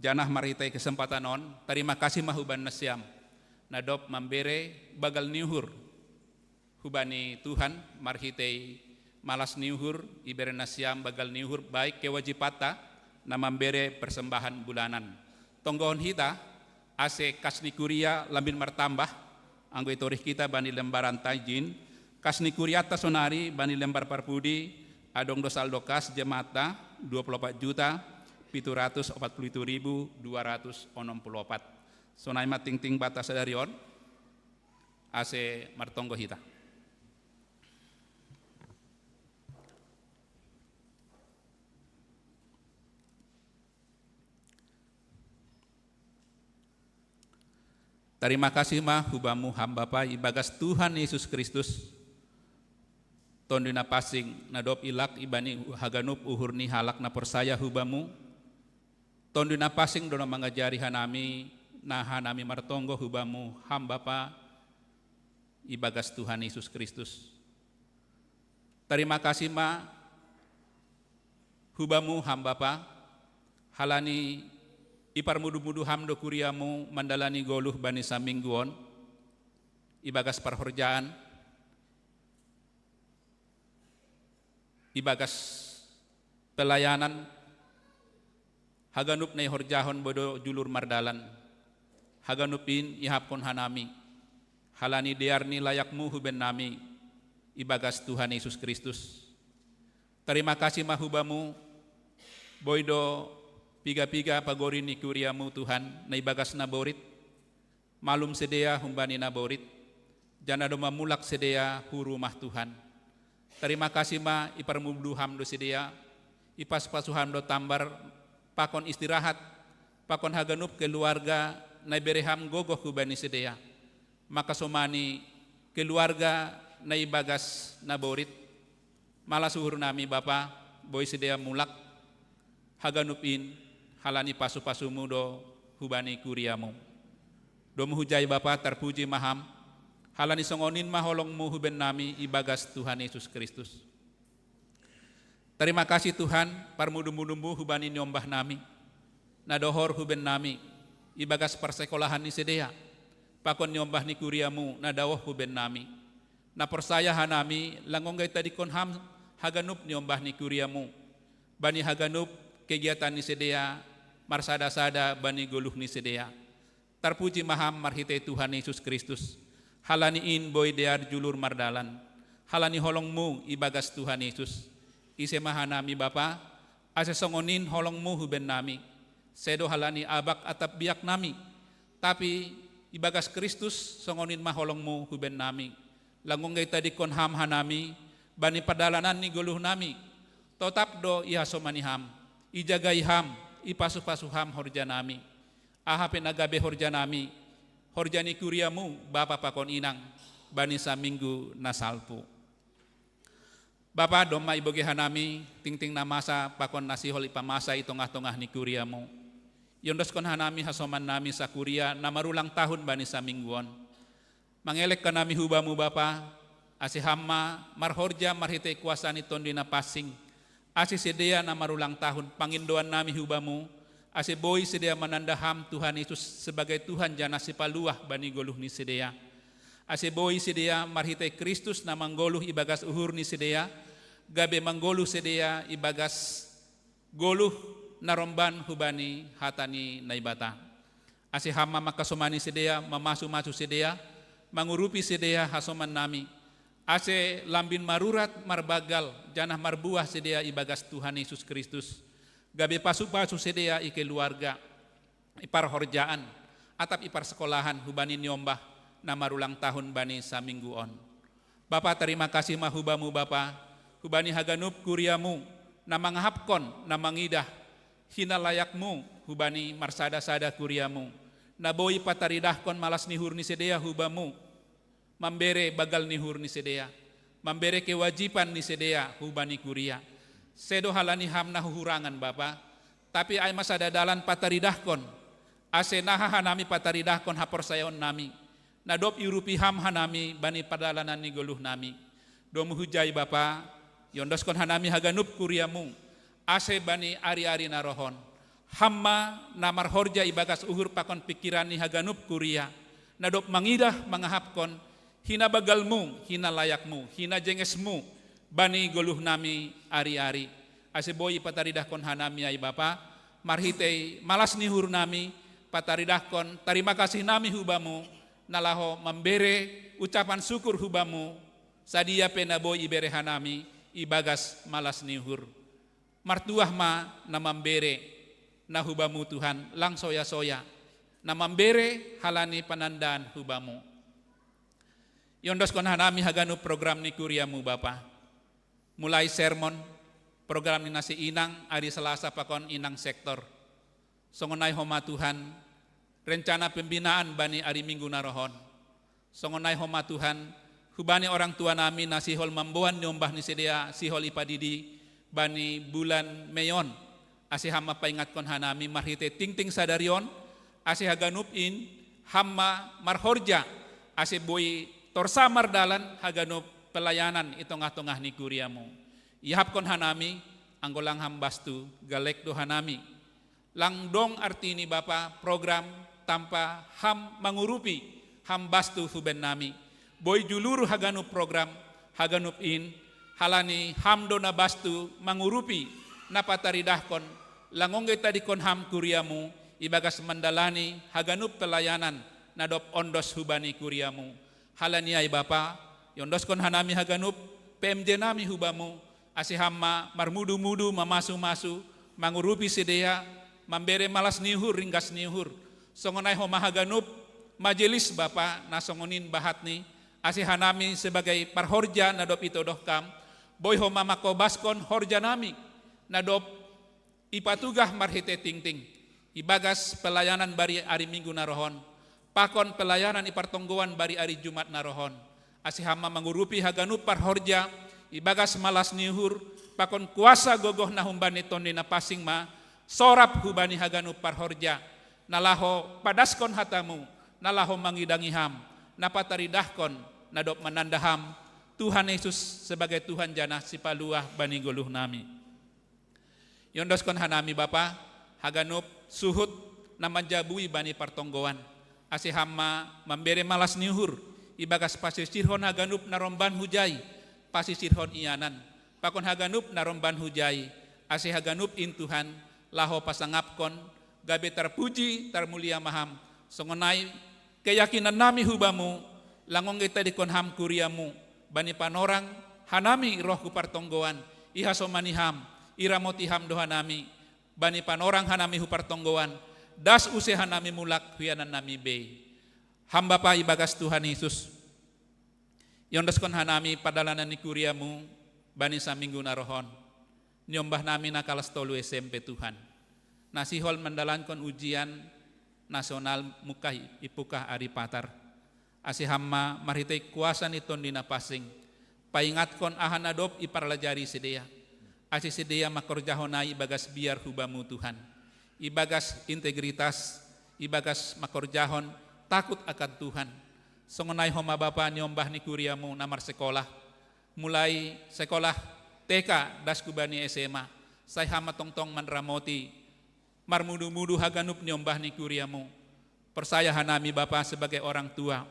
janah maritai kesempatan on, terima kasih mahuban Nasiam, nadop membere bagal niuhur, hubani Tuhan marhitai malas niuhur, ibere Nasiam bagal niuhur, baik kewajibata, na membere persembahan bulanan. tonggohon hita ase kasni kuria lambin martambah anggo itorih kita bani lembaran tajin kasni kuria tasonari bani lembar parpudi adong dosal dokas jemata 24.741.264 sonai mating-ting batas darion ase martonggo hita. Terima kasih mah hubamu hamba pa ibagas Tuhan Yesus Kristus tondina pasing nadop ilak ibani haganup uhurni halak na persaya hubamu tondina pasing dona mangajari hanami na hanami martonggo hubamu hamba pa ibagas Tuhan Yesus Kristus. Terima kasih mah hubamu hamba pa halani ipar mudu-mudu hamdo kuriamu mandalani goluh bani samingguon ibagas parhorjaan ibagas pelayanan haganup nei horjahon bodo julur mardalan haganupin ihapkon hanami halani diarni layakmu huben nami ibagas Tuhan Yesus Kristus. Terima kasih mahubamu boido piga-piga pagori ni kuriamu Tuhan na ibagas naborit malum sedea humbani naborit jana do mamulak sedea hurumah Tuhan. Terima kasih ma iparmudu hamdo sedea ipas-pasuhan do tambar pakon istirahat pakon haganup keluarga na bereham gogoh hubani sedea maka somani keluarga na ibagas naborit malah suhur nami Bapa boy sedea mulak haganupin halani pasu-pasumu do hubani kuriamu. Do muhujai Bapa terpuji maham, halani songonin maholongmu huben nami ibagas Tuhan Yesus Kristus. Terima kasih Tuhan, parmudu-mudumbu hubani nyombah nami, nadohor huben nami, ibagas persekolahan ni sedea, pakon nyombah ni kuriamu, nadawoh huben nami. Na persaya hanami, langonggay tadikon ham, haganup nyombah ni kuriamu, bani haganup kegiatan ni sedea, marsada-sada bani goluh ni sedea. Terpuji maham marhite Tuhan Yesus Kristus. Halani in boy dear julur mardalan. Halani holongmu ibagas Tuhan Yesus. Ise mahanami Bapa, ase songonin holongmu huben nami. Sedo halani abak atap biak nami. Tapi ibagas Kristus songonin maholongmu huben nami. Langonggay tadi kon ham hanami, bani padalanan ni goluh nami. Totap do ihasomani ham. Ijagai ham, ipasu-pasu ham horja nami. Ahape nagabe horja nami, horjani kuriamu Bapa pakon inang, bani saminggu nasalpu. Bapa doma iboge hanami, ting-ting namasa pakon nasihol ipamasa itongah-tongah ni kuriamu. Yondos kon hanami hasoman nami sa kuria namarulang tahun bani samingguon. Mangelek kanami hubamu Bapa, asihama marhorja marhite kuasa ni tondina pasing. Ase sedea na marulang tahun pangindoan nami hubamu, ase boy sedea manandaham Tuhan Yesus sebagai Tuhan jana sipaluah bani goluh ni sedea. Ase boy sedea marhite Kristus na manggoluh ibagas uhur ni sedea, gabe manggoluh sedea ibagas goluh naromban hubani hatani naibata. Ase hama makasomani sedea mamasu-masu sedea, mangurupi sedea hasoman nami. Ase lambin marurat marbagal janah marbuah sedea ibagas Tuhan Yesus Kristus. Gabe pasu-pasu sedea ike keluarga ipar horjaan atap ipar sekolahan hubani nyombah na marulang tahun bani samingguon. Bapa terima kasih mahubamu Bapa, hubani haganup kuriamu na mangahapkon na mangidah hina layakmu hubani marsada-sada kuriamu. Na boi pataridahkon malas nihur ni sedea hubamu. Mambere bagal nihur ni sedea, mambere kewajiban ni sedea hubani kuria. Sedo halani hamna hurangan Bapa, tapi ay masadadalan pataridahkon, ase naha hanami pataridahkon haporsayon nami, nadop irupi ham hanami bani padalanan ni goluh nami. Domu hujai Bapa, yondoskon hanami haganup kuriamu, ase bani ari-ari narohon, hamma namar horja ibagas uhur pakon pikiran ni haganup kuria, nadop mangidah mangahapkon, hina bagalmu, hina layakmu, hina jengesmu, bani goluh nami ari-ari. Ase boy pataridahkon hanami ay Bapa, marhitei malas nihur nami, pataridahkon terima kasih nami hubamu nalaho membere ucapan syukur hubamu sadia penaboy ibere hanami ibagas malas niuhur martuah ma na membere na hubamu Tuhan lang soya-soya na membere halani panandaan hubamu yondos kon hanami haganu program ni kuriamu Bapa mulai sermon program ni nasi inang hari Selasa pakon inang sektor songonai homa Tuhan rencana pembinaan bani hari Minggu narohon songonai homa Tuhan hubani orang tua nami nasi hol mamboan nyombah ni sedia sihol ipadidi bani bulan Meyon asih hama paingat kon hanami marhite ting-ting sadarion asih haganup in hamma marhorja asih boy torsamar dalan haganup pelayanan itongah-tongah ni kuriamu ihap kon hanami anggolang hambastu galek do hanami langdong artini Bapa program tanpa ham mangurupi hambastu huben nami boy juluru haganup program haganup in halani hamdo na bastu mangurupi napataridahkon langongge tadi kon ham kuriamu ibagas mandalani haganup pelayanan nadop ondos hubani kuriamu halani ay Bapa yondos kon hanami haganup PMJ nami hubamu asihamma marmudu-mudu mamasu-masu mangurupi sedia membere malas nihur ringgas nihur songonai homa haganup majelis Bapa nasongonin bahatni asihanami sebagai parhorja nadop itodohkam boy homa makobaskon horja nami nadop ipatugah marhite ting-ting ibagas pelayanan bari hari Minggu narohon pakon pelayanan ipartonggoan bari hari Jumat narohon asihama mangurupi haganup parhorja ibagas malas nihur pakon kuasa gogoh nahumbani tondi na pasing ma sorap hubani haganup parhorja nalaho padaskon hatamu nalaho mangidangi ham napataridahkon nadop menandaham Tuhan Yesus sebagai Tuhan jana sipaluah bani goluh nami yondoskon hanami Bapa haganup suhut namanjabui bani partonggoan asihama membere malas nihur ibagas pasisirhon haganup naromban hujai pasisirhon ianan pakon haganup naromban hujai asih haganup in Tuhan laho pasangapkon gabe terpuji termulia maham songonai keyakinan nami hubamu langong kita dikon ham kuriamu bani panorang hanami roh kupartonggoan ihasomaniham iramoti ham dohanami bani panorang hanami hupartonggoan das use hanami mulak huyanan nami be hamba pa ibagas Tuhan Yesus yondos kon hanami padalanan ni kuriamu bani saminggu narohon nyombah nami nakalas tolu SMP Tuhan nasihol mendalankon ujian nasional mukah ipukah ari patar asihamma marhitay kuasa niton dina pasing paingatkon ahan adop iparlajari sedia asi sedia makorjahonai ibagas biar hubamu Tuhan ibagas integritas ibagas makorjahon takut akan Tuhan songonai homa Bapa nyombah ni kuriamu namar sekolah mulai sekolah TK das kubani SMA say hama tongtong manramoti marmudu-mudu haganup nyombah ni kuriamu persaya hanami Bapa sebagai orang tua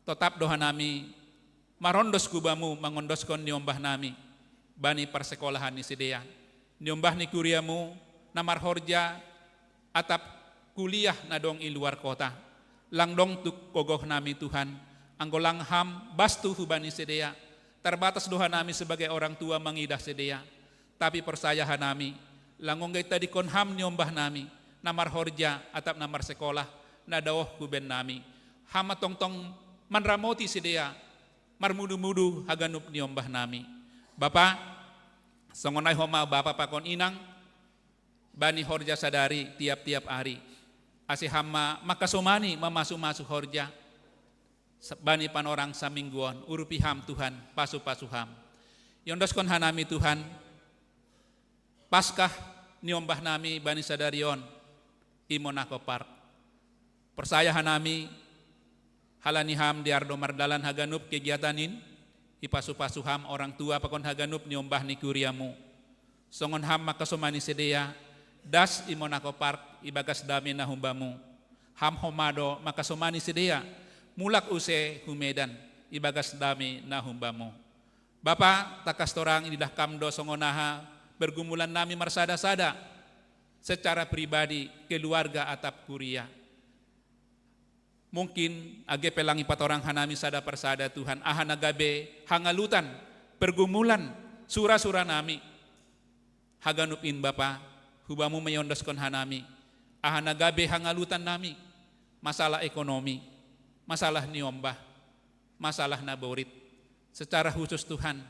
tetap doa nami marondos kubamu mangondoskon nyombah nami bani persekolahan ni sedia nyombah ni kuriamu namar horja atap kuliah nadong i luar kota langdong tuk kogoh nami Tuhan anggolang ham bastu hubani sedia terbatas doa nami sebagai orang tua mengidah sedia tapi persaya hanami langong gay tadi kon ham nyombah nami namar horja atap namar sekolah nadaoh kuben nami hama tongtong manramoti sedia marmudu-mudu haganup nyombah nami Bapa songonai homa Bapa pakon inang bani horja sadari tiap-tiap hari asih hama makasomani mamasu-masu horja bani panorang samingguan urupi ham Tuhan pasu-pasu ham yondos kon hanami Tuhan Paskah nyombah nami bani sadarion i Monaco Park persaya hanami halani ham di ardo mardalan haganup kegiatanin i pasu-pasu ham orang tua pakon haganup nyombah ni kuriamu songon ham makasomani sedia das i Monaco Park ibagas dami na humbamu ham homado makasomani sedia mulak use humedan ibagas dami na humbamu Bapa takas torang idah kamdo songonaha bergumulan nami marsada-sada secara pribadi keluarga atap kuria Mungkin age pelangi patorang hanami sada persada Tuhan, ahana gabe hangalutan, pergumulan, sura-sura nami. Haganupin Bapa, hubamu mayondoskon hanami, ahana gabe hangalutan nami, masalah ekonomi, masalah niombah, masalah naborit. Secara khusus Tuhan,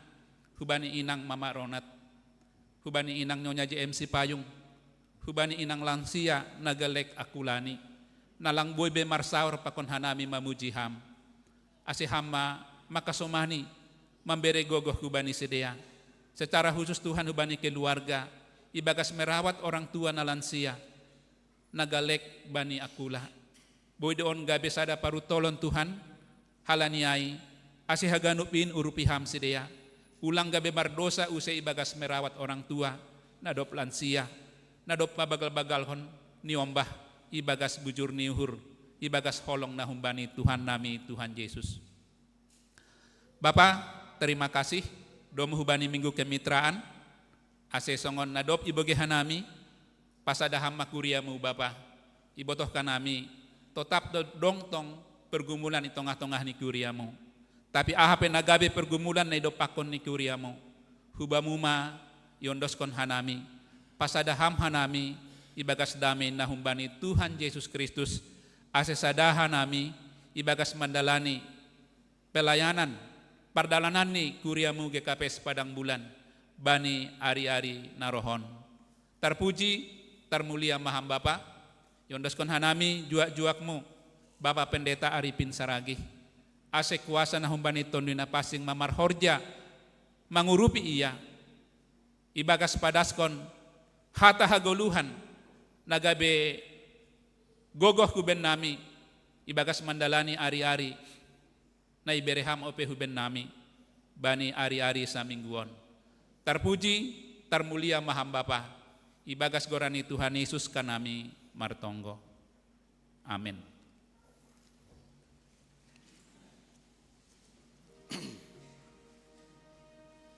hubani inang Mama Ronat, hubani inang Nyonya JMC Payung, hubani inang lansia nagalek akulani, nalang boy be marsaur pakon hanami mamujiham. Asihama makasomani memberi gogoh hubani sedea. Secara khusus Tuhan hubani keluarga, ibagas merawat orang tua na lansia, nagalek bani akula. Boy doon gabe sada parutolon Tuhan, halaniai, asihaganupin urupiham sedea. Ulang gabe mardosa usai ibagas merawat orang tua, nadop lansia, nadop mabagal-bagalhon niombah, ibagas bujur niuhur, ibagas holong na humbani Tuhan nami, Tuhan Yesus. Bapa, terima kasih, dom hubani minggu kemitraan, ase songon nadop iboge hanami, pasadaham makuriamu Bapa, ibotoh kanami, tetap dongtong pergumulan di tengah-tengah ni kuriamu. Tapi ahape nagabe pergumulan na idopakon ni kuriamu, hubamuma yondoskon hanami, pasadaham hanami, ibagas damai na humbani Tuhan Yesus Kristus, asesadaha nami, ibagas mandalani, pelayanan, pardalanan ni kuriamu GKPS Padang Bulan, bani ari-ari narohon. Terpuji, termulia maham Bapa, yondoskon hanami juak-juakmu, Bapa Pendeta Arifin Saragih, ase kuasa na humbani tondina pasing Mamar Horja, mangurupi ia, ibagas padaskon, hata hagoluhan, nagabe gogoh kuben nami, ibagas mandalani ari-ari, na ibereham ope huben nami, bani ari-ari sa mingguon. Terpuji, termulia maham Bapa, ibagas gorani Tuhan Yesus kanami martonggo. Amin.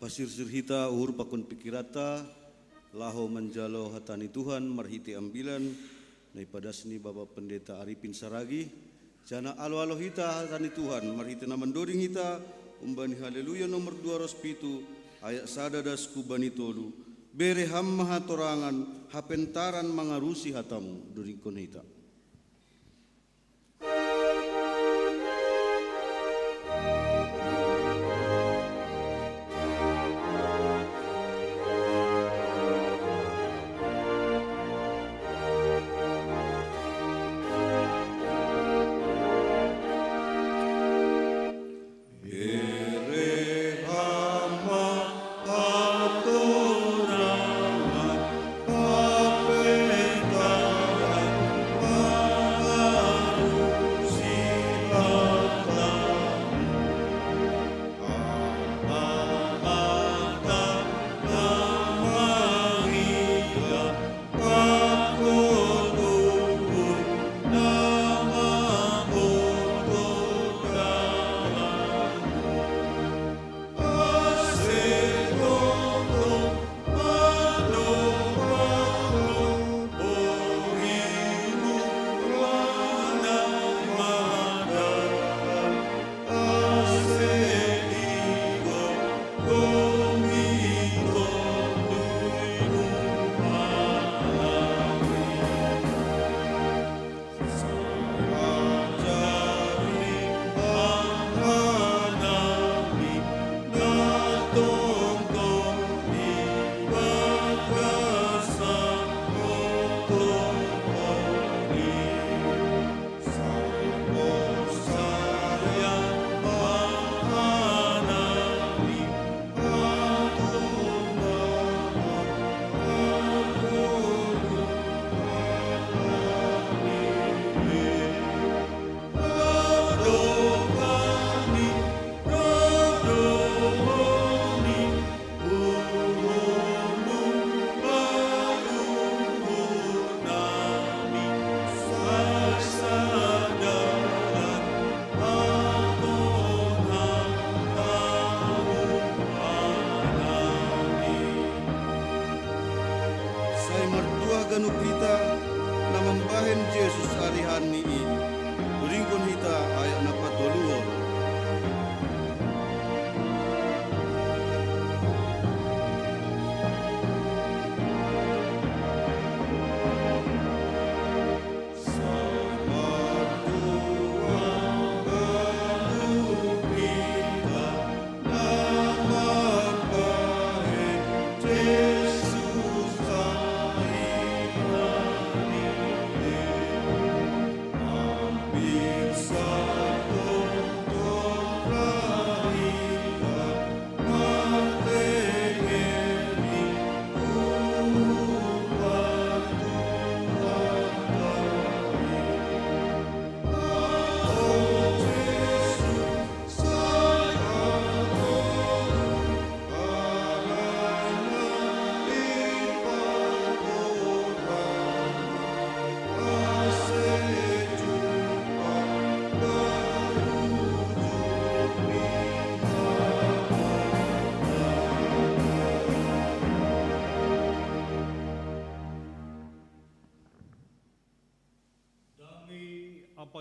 Pasir sirhita uhur pakun pikirata, laho menjalo hatani Tuhan marhiti ambilan, daripada seni Bapak Pendeta Arifin Saragih, jana alo-alo hita hatani Tuhan marhiti namandoring hita, umbani haleluya nomor 207, ayat sadadas kubani tolu, bere hamma hatorangan, hapentaran mangarusi hatamu, during kon hita. Hatorangan, hapentaran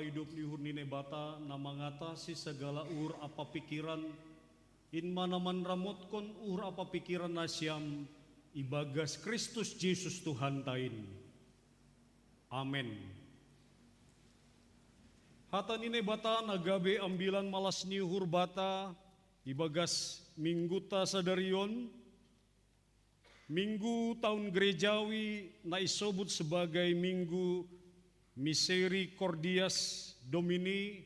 apa hidup liur nine bata na mengatasi segala apa pikiran in manaman ramotkon apa pikiran nasyam ibagas Kristus Yesus Tuhan tain. Amen. Hata nine bata nagabe ambilan malas niuhur bata ibagas mingguta sadarion minggu tahun gerejawi na isobut sebagai minggu Misericordias Domini,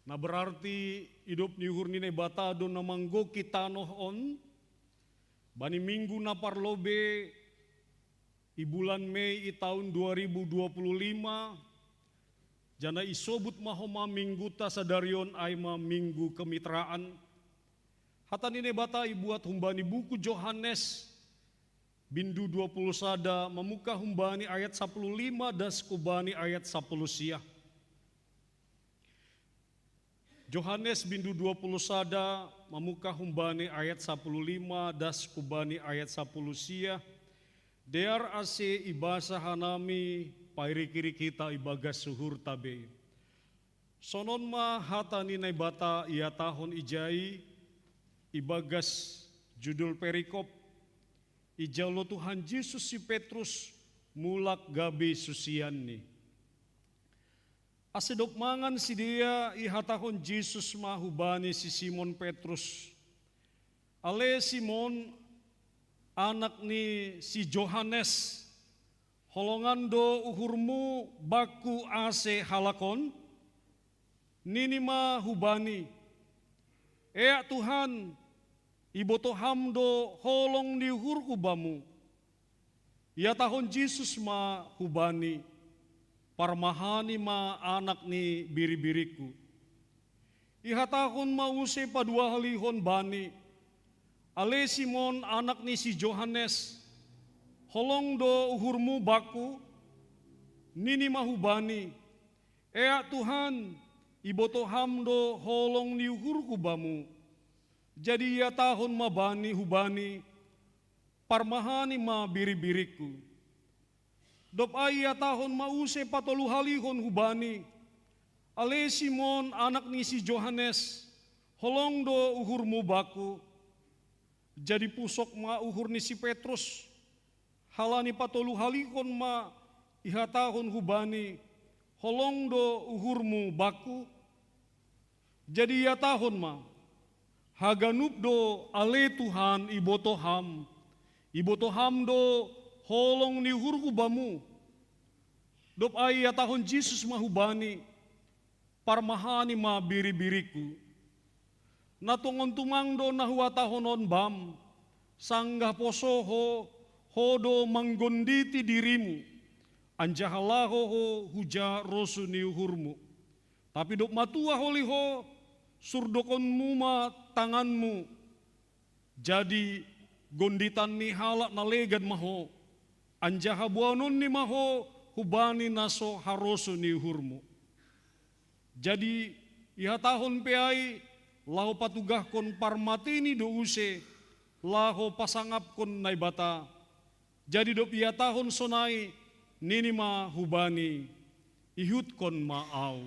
na berarti hidup niuhur nine bata do namanggo kita nohon, bani minggu na parlobe i bulan Mei i tahun 2025, jana isobut mahoma minggu ta sadarion aima minggu kemitraan. Hata nine bata ibuat humbani buku Yohanes Bindu 20 sada memuka humbani ayat 15 das kubani ayat 10 sia. Yohanes bindu 20 sada memuka humbani ayat 15 das kubani ayat 10 sia. Dear ase ibasa hanami pairi kiri kita ibagas suhur tabe. Sonon ma hata ninai bata ia tahun ijai ibagas judul perikop Ijaulo Tuhan Yesus si Petrus mulak gabi susianni. Asedok mangan si dia ihatahon Yesus mahubani si Simon Petrus. Ale Simon anak ni si Johannes holongan do uhurmu baku ase halakon nini mahubani. Ea Tuhan iboto hamdo holong di hurkubamu. Ya tahun Yesus ma hubani, parmahani ma anak ni biri-biriku. Iha tahun ma use padua halihon bani. Ale Simon anak ni si Johannes, holong do uhurmu baku, nini ma hubani. Ea Tuhan, iboto hamdo holong di hurkubamu. Jadi ya tahun mabani hubani parmahani ma biri-biriku. Dop ay ya tahun mause patolu halihon hubani. Ale Simon anak ni si Johannes holong do uhurmu baku. Jadi pusok ma uhur ni si Petrus. Halani patolu halihon ma iha tahun hubani holong do uhurmu baku. Jadi ya tahun ma haganup do ale Tuhan ibotoham do holong ni hurkubamu. Dop ay tahun Yesus mahubani parmahani ma biri-biriku. Natungon tumang do nahua tahonon bam sanggah posoho hodo manggonditi dirimu anjahalaho ho huja rosu ni uhurmu. Tapi dop matua holiho surdokonmu ma tanganmu jadi gonditan ni halak nalegan maho anjaha buanon ni maho hubani naso haroso ni hurmu. Jadi iha tahun peai laho patugah kon parmatini do use laho pasangap kon naibata. Jadi do iha tahun sonai nini ma hubani ihut kon maau.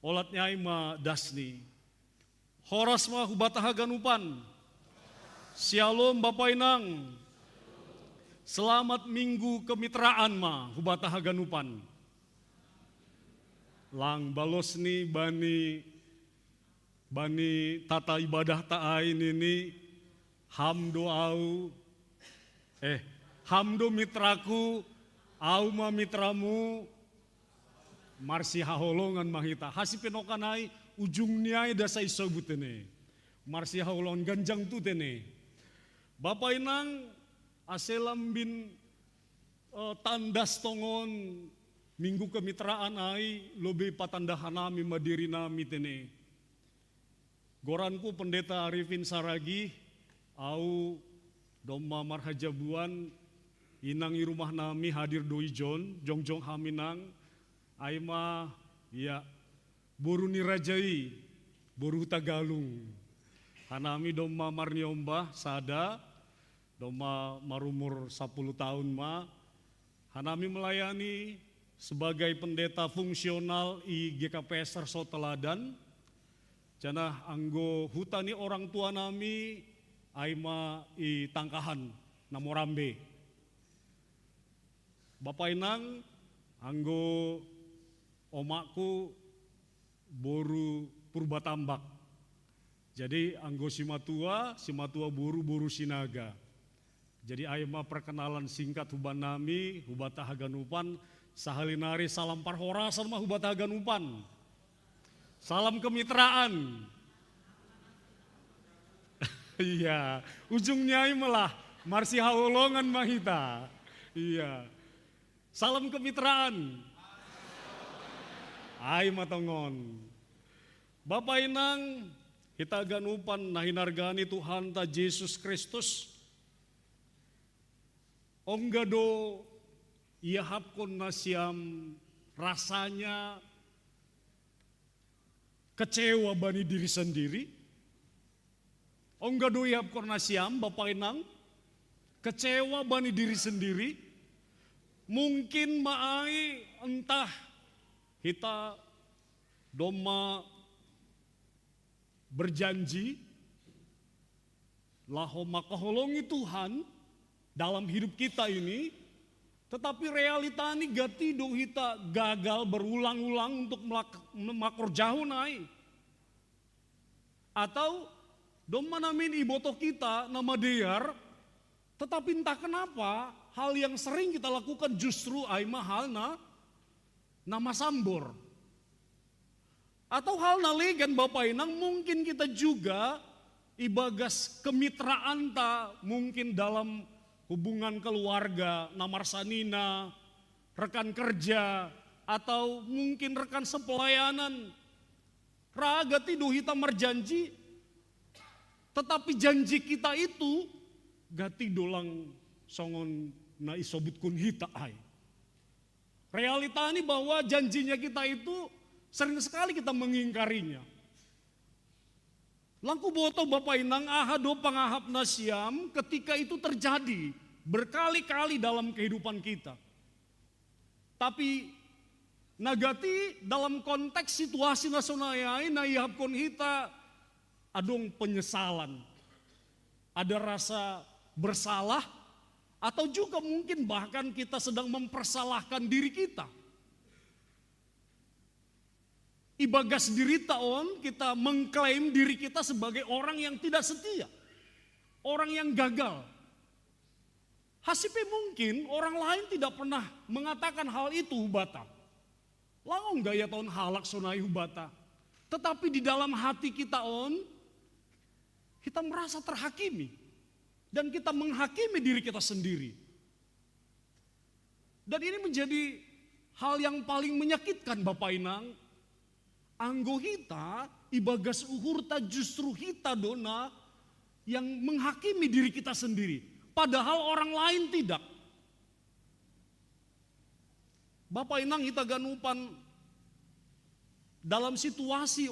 Olat nyai ma dasni. Horas ma hubata haganupan. Shalom Bapak Inang. Selamat minggu kemitraan ma hubata haganupan. Lang balos ni bani tata ibadah ta'ain ini hamdo au. Hamdo mitraku, au ma mitramu. Marsi haholongan mahita hasi penokanai ujung niai dasai sobutene marsi haholongan ganjang tu tene. Bapak Inang aselam bin tandas tongon minggu kemitraan ai lobe patandahanami madiri nami tene. Goranku pendeta Arifin Saragi au doma marhajabuan inang i rumah nami hadir doi jongjong haminang. Aima ya boru nirajai boru tagalung hanami doma marniomba sada doma marumur 10 tahun ma hanami melayani sebagai pendeta fungsional i GKPS Sarso Teladan, jana anggo hutani orang tua nami aima i Tangkahan Namorambe. Bapak Inang anggo omakku boru Purbatambak. Jadi anggo simatua boru Sinaga. Jadi aima perkenalan singkat huban nami, hubata Haganupan, sahalinari salam parhorasan mah hubata Haganupan. Salam kemitraan. Iya, ujungnya malah marsi haulongan mahita. Iya. Salam kemitraan. Ai matongon. Bapak Inang, kita ganupan nahinargani Tuhan ta Yesus Kristus. Onggado ia hapkon nasiam rasanya kecewa bani diri sendiri. Onggado ia hapkon nasiam Bapak Inang kecewa bani diri sendiri. Mungkin maai entah kita doma berjanji laho makaholongi Tuhan dalam hidup kita ini, tetapi realita ini gatido kita gagal berulang-ulang untuk makor jauh naik. Atau doma namin iboto kita nama dear, tetapi entah kenapa hal yang sering kita lakukan justru aima hal nama sambor. Atau hal nalegan Bapak Inang mungkin kita juga ibagas kemitraan ta mungkin dalam hubungan keluarga, namarsanina, rekan kerja, atau mungkin rekan sepelayanan. Raga tidu kita merjanji, tetapi janji kita itu gati dolang songon na isobutkun hita ai. Realita ini bahwa janjinya kita itu sering sekali kita mengingkarinya. Langku boto Bapak Inang ahado pangahap nasiam ketika itu terjadi berkali-kali dalam kehidupan kita. Tapi nagati dalam konteks situasi nasional na ihapkon hita adong penyesalan. Ada rasa bersalah atau juga mungkin bahkan kita sedang mempersalahkan diri kita. Ibagas diri taon kita mengklaim diri kita sebagai orang yang tidak setia. Orang yang gagal. Hasipe mungkin orang lain tidak pernah mengatakan hal itu hubata. Langong gaya tahun halak sonai hubata. Tetapi di dalam hati kita kita merasa terhakimi. Dan kita menghakimi diri kita sendiri. Dan ini menjadi hal yang paling menyakitkan Bapak Inang. Anggo hita, ibagas uhurta justru hita dona yang menghakimi diri kita sendiri. Padahal orang lain tidak. Bapak Inang hita ganupan dalam situasi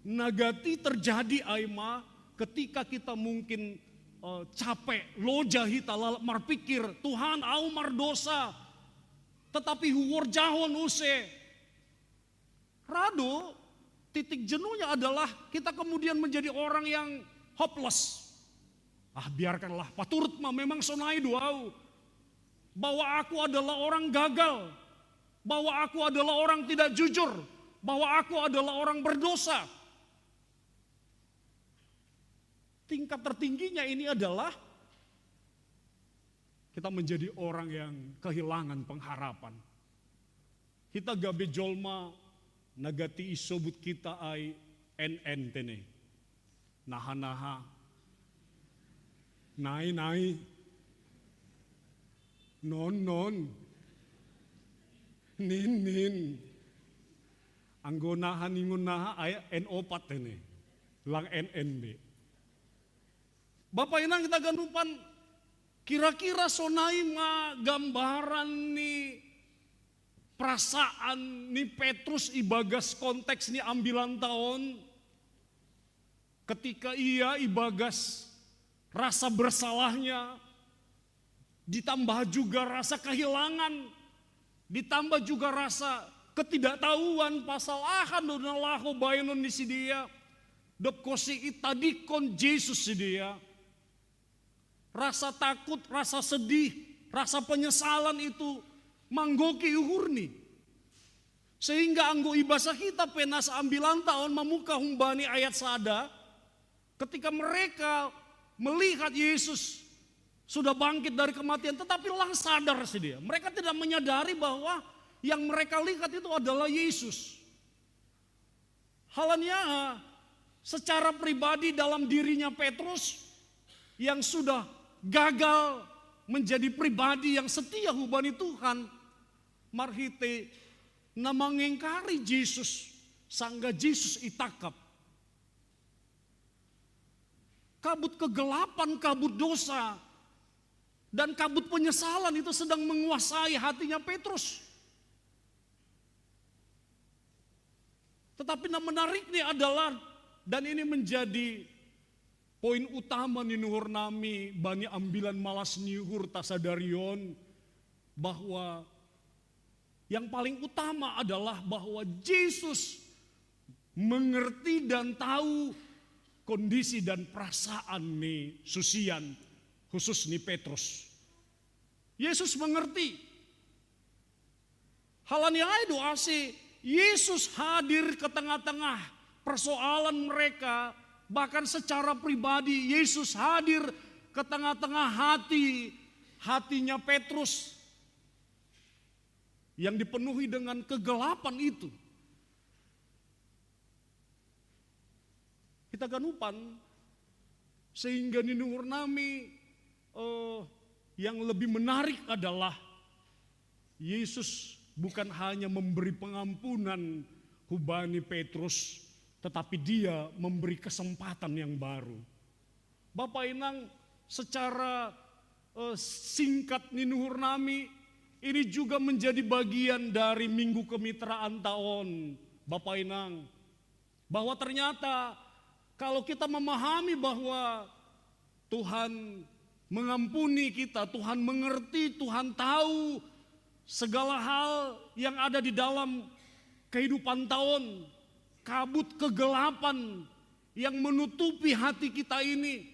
nagati terjadi aima ketika kita mungkin capek, loja hita marpikir Tuhan au mardosa, tetapi huwor jahon use. Rado, titik jenuhnya adalah kita kemudian menjadi orang yang hopeless. Biarkanlah, paturut mah memang sonai doau. Bahwa aku adalah orang gagal. Bahwa aku adalah orang tidak jujur. Bahwa aku adalah orang berdosa. Tingkat tertingginya ini adalah kita menjadi orang yang kehilangan pengharapan. Kita gabe jolma nagati isobut kita ay NN tene. Naha-naha. Nai-nai. Non-non. Nin-nin. Anggo naha ningun naha ay N4 tene. Lang NNB. Bapak Inang kita ganupan kira-kira sonai ma gambaran ni perasaan ni Petrus ibagas konteks ni ambilan tahun ketika ia ibagas rasa bersalahnya ditambah juga rasa kehilangan ditambah juga rasa ketidaktahuan pasal ahan donalahu bayanon di sidia, dop kosi itadikon Yesus sidia. Rasa takut, rasa sedih, rasa penyesalan itu manggoki uhurni. Sehingga anggo ibasa kita penas ambilan tahun memuka humbani ayat sada, ketika mereka melihat Yesus sudah bangkit dari kematian, tetapi lang sadar sih dia. Mereka tidak menyadari bahwa yang mereka lihat itu adalah Yesus. Halanya secara pribadi dalam dirinya Petrus yang sudah gagal menjadi pribadi yang setia hubani Tuhan, marhite na mengingkari Yesus sangga Yesus itakap. Kabut kegelapan, kabut dosa, dan kabut penyesalan itu sedang menguasai hatinya Petrus. Tetapi yang menariknya adalah, dan ini menjadi poin utama ni nuhur nami bani ambilan malas niuhur tasadarion, bahwa yang paling utama adalah bahwa Yesus mengerti dan tahu kondisi dan perasaan nih susian, khusus nih Petrus. Yesus mengerti. Halanya doa sih, Yesus hadir ke tengah-tengah persoalan mereka. Bahkan secara pribadi Yesus hadir ke tengah-tengah hatinya Petrus yang dipenuhi dengan kegelapan itu. Kita ganupan sehingga ninuhur nami yang lebih menarik adalah Yesus bukan hanya memberi pengampunan hubani Petrus, tetapi dia memberi kesempatan yang baru. Bapak Inang, secara singkat ninuhur nami, ini juga menjadi bagian dari Minggu Kemitraan tahun Bapak Inang. Bahwa ternyata kalau kita memahami bahwa Tuhan mengampuni kita, Tuhan mengerti, Tuhan tahu segala hal yang ada di dalam kehidupan tahun, kabut kegelapan yang menutupi hati kita ini,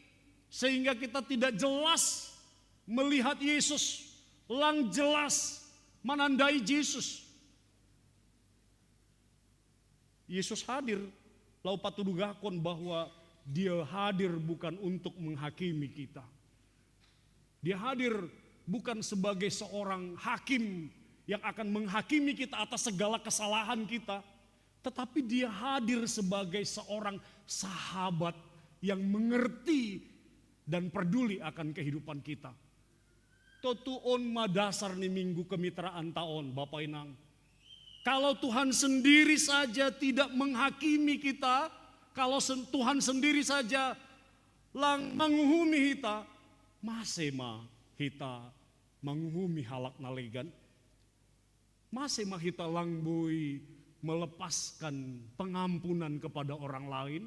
sehingga kita tidak jelas melihat Yesus, lang jelas menandai Yesus. Yesus hadir, lau patudugakon bahwa dia hadir bukan untuk menghakimi kita. Dia hadir bukan sebagai seorang hakim yang akan menghakimi kita atas segala kesalahan kita, tetapi dia hadir sebagai seorang sahabat yang mengerti dan peduli akan kehidupan kita. Totuon madasar nih Minggu Kemitraan tahun Bapak Inang. Kalau Tuhan sendiri saja tidak menghakimi kita, kalau Tuhan sendiri saja lang menguhumi kita, masema kita menguhumi halak nalegan, masema kita lang boy melepaskan pengampunan kepada orang lain,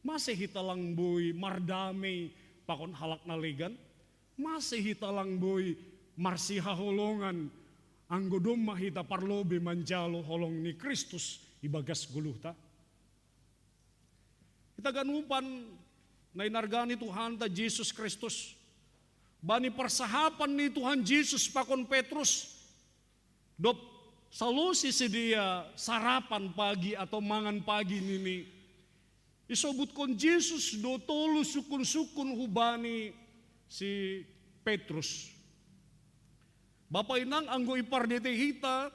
masih hitalang boy mardamei pakon halak nalegan, masih hitalang boy marsiha holongan anggo domma hita parlobe manjalo holong ni Kristus ibagas guluhta. Kita ganupan nainargani Tuhan ta Yesus Kristus, bani persahapan ni Tuhan Yesus pakon Petrus, dop salusi sedia sarapan pagi atau mangan pagi nini. Isobut kon Yesus do tolu sukun-sukun hubani si Petrus. Bapak Inang anggo ipardete hita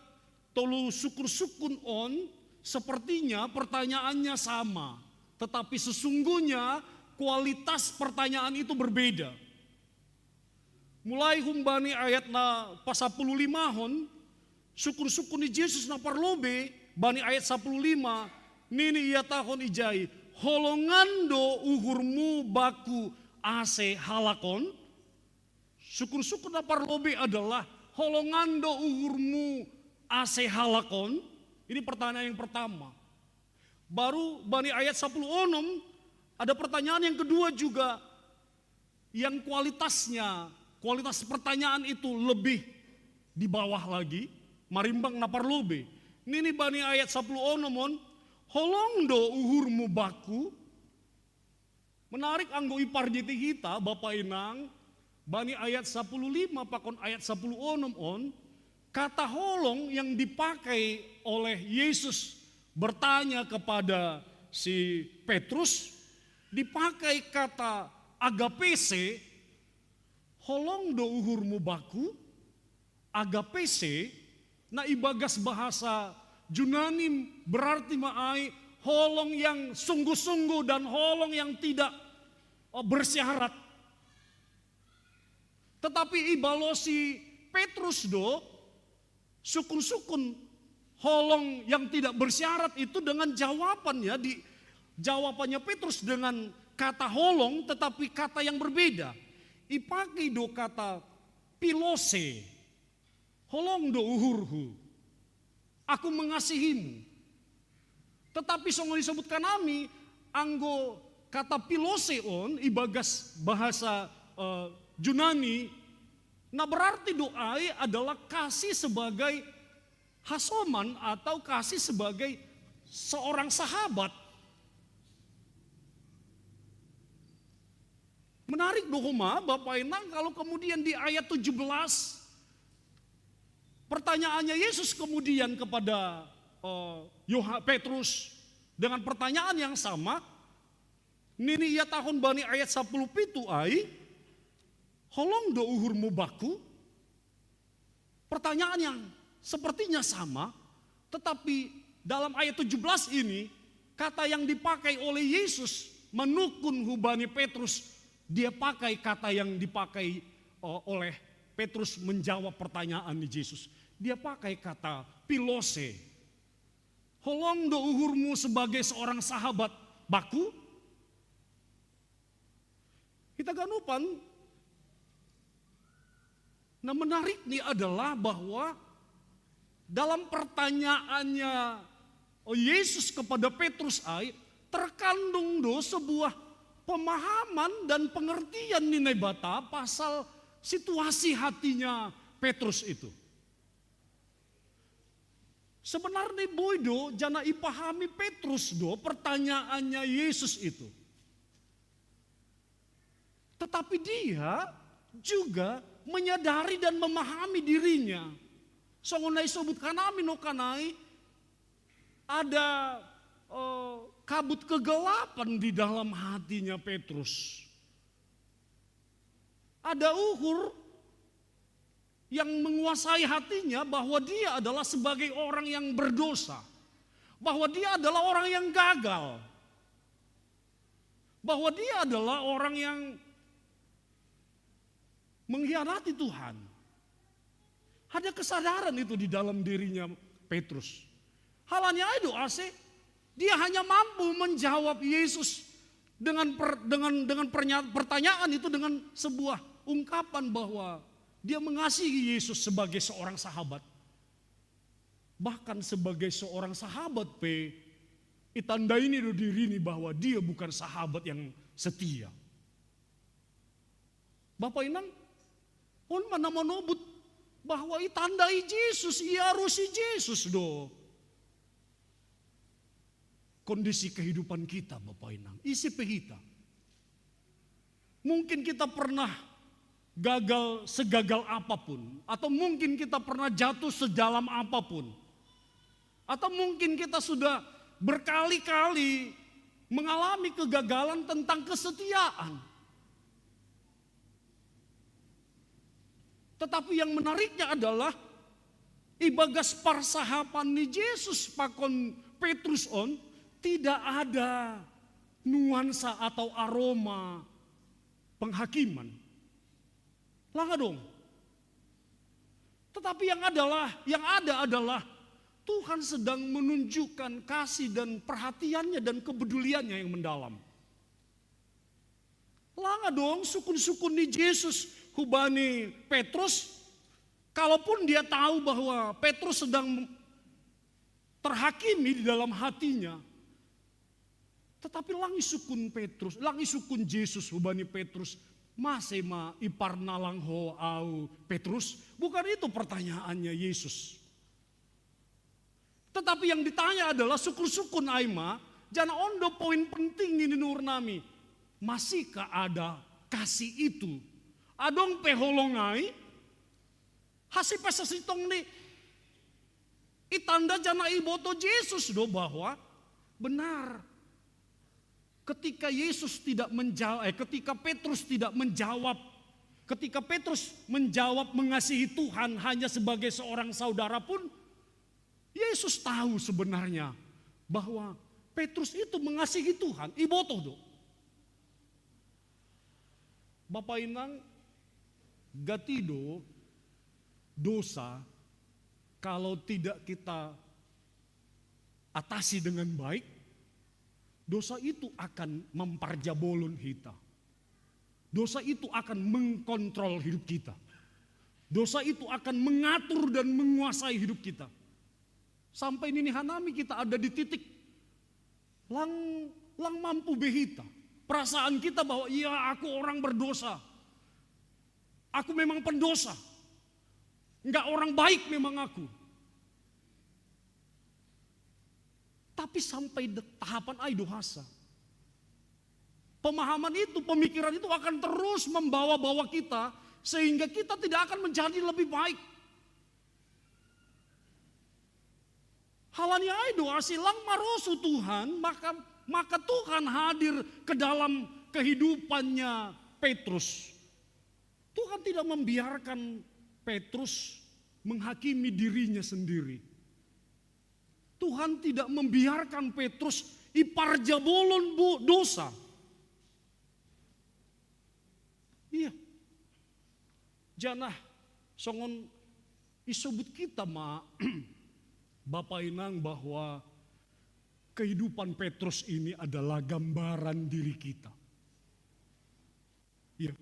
tolu sukun-sukun on, sepertinya pertanyaannya sama, tetapi sesungguhnya kualitas pertanyaan itu berbeda. Mulai humbani ayat na pasapuluh limahon, syukur-syukur ni Yesus na parlobe, bani ayat 15, nini ia tahun ijai, holongando uhurmu baku ase halakon. Syukur-syukur na parlobe adalah holongando uhurmu ase halakon. Ini pertanyaan yang pertama. Baru bani ayat 10 onom, ada pertanyaan yang kedua juga, yang kualitas pertanyaan itu lebih di bawah lagi. marimbang na parlobe. Nini bani ayat 10 onomon, holong do uhurmu baku. Menarik anggo ipar jiti kita, Bapak Inang, bani ayat 15 pakon ayat 10 onom on, kata holong yang dipakai oleh Yesus bertanya kepada si Petrus, dipakai kata agapese, holong do uhurmu baku, agapese, na ibagas bahasa Yunani berarti maai holong yang sungguh-sungguh dan holong yang tidak bersyarat. Tetapi ibalosi Petrus do, sukun-sukun holong yang tidak bersyarat itu dengan jawabannya, jawabannya Petrus dengan kata holong tetapi kata yang berbeda. Ipakai do kata pilose, holong do uhurhu, aku mengasihimu. Tetapi songo disebutkan kami, anggo kata pilose on, ibagas bahasa Yunani, nah berarti doai adalah kasih sebagai hasoman atau kasih sebagai seorang sahabat. Menarik dohoma Bapak Inang kalau kemudian di ayat 17, pertanyaannya Yesus kemudian kepada Petrus dengan pertanyaan yang sama. Nini ia tahun bani ayat 10 pitu ai, holong do uhurmu baku. Pertanyaan yang sepertinya sama, tetapi dalam ayat 17 ini kata yang dipakai oleh Yesus menukun hubani Petrus, dia pakai kata yang dipakai oleh Petrus menjawab pertanyaan Yesus. Dia pakai kata pilose. Holong do uhurmu sebagai seorang sahabat baku. Kita ganupan. Nah menarik nih adalah bahwa dalam pertanyaannya Yesus kepada Petrus terkandung do sebuah pemahaman dan pengertian nilai bata pasal situasi hatinya Petrus itu. Sebenarnya boydo jana ipahami Petrus do pertanyaannya Yesus itu. Tetapi dia juga menyadari dan memahami dirinya. Songonai sebutkan kami no kanai ada kabut kegelapan di dalam hatinya Petrus. Ada uhur yang menguasai hatinya bahwa dia adalah sebagai orang yang berdosa. Bahwa dia adalah orang yang gagal. Bahwa dia adalah orang yang mengkhianati Tuhan. Ada kesadaran itu di dalam dirinya Petrus. Halanya itu dia hanya mampu menjawab Yesus dengan pertanyaan itu dengan sebuah ungkapan bahwa dia mengasihi Yesus sebagai seorang sahabat. Bahkan sebagai seorang sahabat itanda ini do diri ini bahwa dia bukan sahabat yang setia. Bapak Inang, on mana menobut bahwa itandai Yesus, iarusi Yesus do. Kondisi kehidupan kita Bapak Inang, isi pehita. Mungkin kita pernah gagal segagal apapun, atau mungkin kita pernah jatuh sedalam apapun, atau mungkin kita sudah berkali-kali mengalami kegagalan tentang kesetiaan. Tetapi yang menariknya adalah ibagas parsahapan ni Yesus pakon Petrus on tidak ada nuansa atau aroma penghakiman. Langa dong. Tetapi yang ada adalah Tuhan sedang menunjukkan kasih dan perhatiannya dan kepeduliannya yang mendalam. Langa dong sukun-sukun ni Yesus hubani Petrus, kalaupun dia tahu bahwa Petrus sedang terhakimi di dalam hatinya, tetapi langi sukun Yesus hubani Petrus, masema ipar nalang ho au Petrus, bukan itu pertanyaannya Yesus. Tetapi yang ditanya adalah syukur-syukur Aima, jana ondo poin penting ini nur nami. Masihkah ada kasih itu? Adong peholongai, hasil pesasitong ni, itanda jana iboto Yesus do bahwa benar. Ketika Yesus tidak menjawab, ketika Petrus tidak menjawab, ketika Petrus menjawab mengasihi Tuhan hanya sebagai seorang saudara pun, Yesus tahu sebenarnya bahwa Petrus itu mengasihi Tuhan, ibotoh do. Bapak Inang, gatido dosa kalau tidak kita atasi dengan baik, dosa itu akan memparjabolon kita. Dosa itu akan mengkontrol hidup kita. Dosa itu akan mengatur dan menguasai hidup kita. Sampai nini hanami kita ada di titik lang mampu behita. Perasaan kita bahwa iya aku orang berdosa. Aku memang pendosa. Enggak orang baik memang aku. Tapi sampai tahapan aidohasa. Pemahaman itu, pemikiran itu akan terus membawa-bawa kita sehingga kita tidak akan menjadi lebih baik. Halanya aido asilang marosu Tuhan, maka Tuhan hadir ke dalam kehidupannya Petrus. Tuhan tidak membiarkan Petrus menghakimi dirinya sendiri. Tuhan tidak membiarkan Petrus iparjabolon dosa. Iya. Janah songon isobut kita ma Bapak Inang bahwa kehidupan Petrus ini adalah gambaran diri kita. Iya.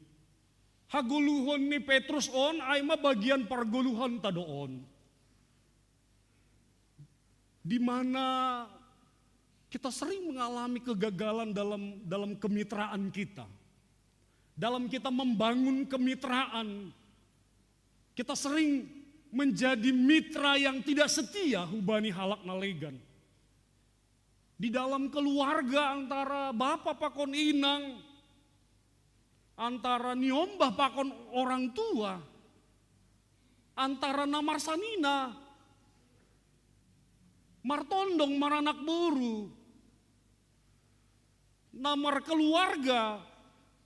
Haguluhon ni Petrus on aima bagian parguluhan tadoon. Di mana kita sering mengalami kegagalan dalam kemitraan kita. Dalam kita membangun kemitraan, kita sering menjadi mitra yang tidak setia hubani halak nalegan. Di dalam keluarga antara bapak pakon inang, antara niombah pakon orang tua, antara namarsanina, martondong maranak boru, namar keluarga,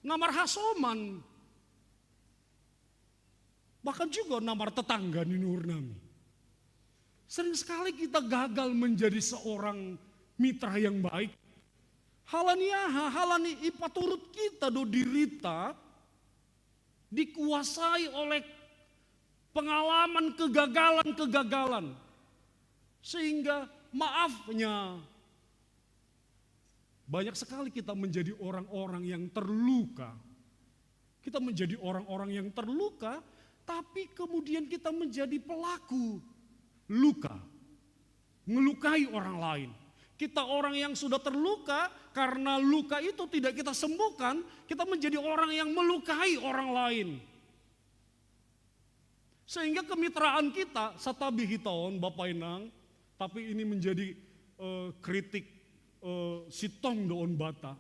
namar hasoman, bahkan juga namar tetangga di nur nami. Sering sekali kita gagal menjadi seorang mitra yang baik. Halani ipaturut kita do dirita dikuasai oleh pengalaman kegagalan. Sehingga maafnya banyak sekali kita menjadi orang-orang yang terluka. Kita menjadi orang-orang yang terluka, tapi kemudian kita menjadi pelaku luka. Melukai orang lain. Kita orang yang sudah terluka, karena luka itu tidak kita sembuhkan, kita menjadi orang yang melukai orang lain. Sehingga kemitraan kita, satabi hitaon Bapak Inang, tapi ini menjadi kritik sitong doon bata.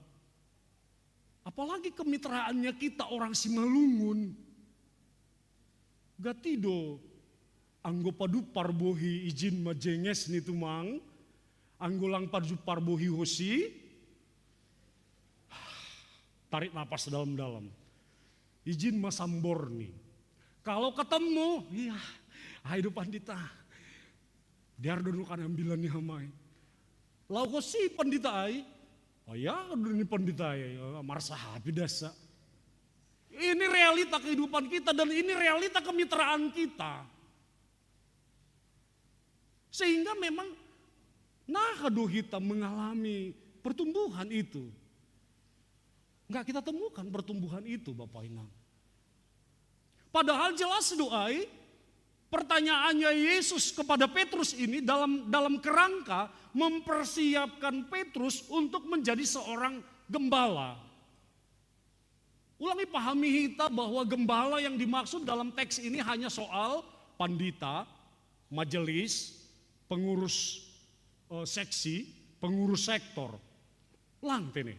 Apalagi kemitraannya kita orang Simalungun. Gatido, anggo padu parbohi izin majenges ni tumang, anggo lang padu parbohi hosi, tarik napas dalam-dalam. Izin masambor nih. Kalau ketemu, iya, ayo pandita. Diar dulu kan ambilan nih hamai. Lau hosi pandita ay, oh ya dulu nih pandita ay, marsa hapi dasa. Ini realita kehidupan kita dan ini realita kemitraan kita. Sehingga memang nakado kita mengalami pertumbuhan itu. Enggak kita temukan pertumbuhan itu Bapak Inang. Padahal jelas doai pertanyaannya Yesus kepada Petrus ini dalam kerangka mempersiapkan Petrus untuk menjadi seorang gembala. Ulangi pahami kita bahwa gembala yang dimaksud dalam teks ini hanya soal pandita, majelis, pengurus seksi, pengurus sektor. Lang tene.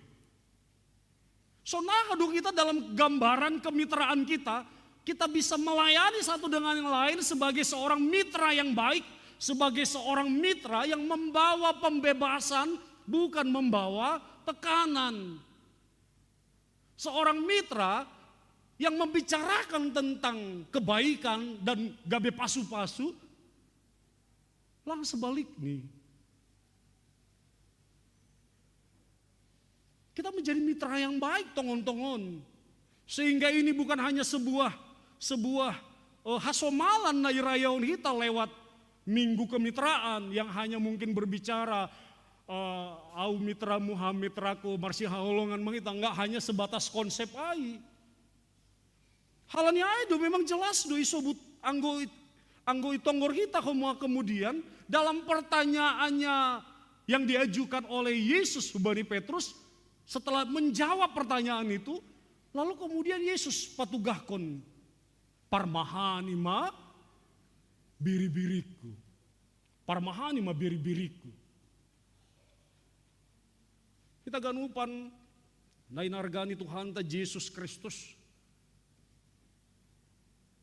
So nah kita dalam gambaran kemitraan kita bisa melayani satu dengan yang lain sebagai seorang mitra yang baik, sebagai seorang mitra yang membawa pembebasan, bukan membawa tekanan. Seorang mitra yang membicarakan tentang kebaikan dan gabe pasu-pasu, lang sebalik nih. Kita menjadi mitra yang baik tongon-tongon. Sehingga ini bukan hanya sebuah hasomalan na irayaon kita lewat minggu kemitraan yang hanya mungkin berbicara au mitramu ha mitraku marsi haolongan mengita, enggak hanya sebatas konsep ai. Halanya ai do memang jelas do isobut anggo itonggor kita kemudian dalam pertanyaannya yang diajukan oleh Yesus kepada Petrus, setelah menjawab pertanyaan itu, lalu kemudian Yesus patugahkon parmahani ma biri-biriku. Parmahani ma biri-biriku. Kita ganupan nainargani Tuhan ta Yesus Kristus.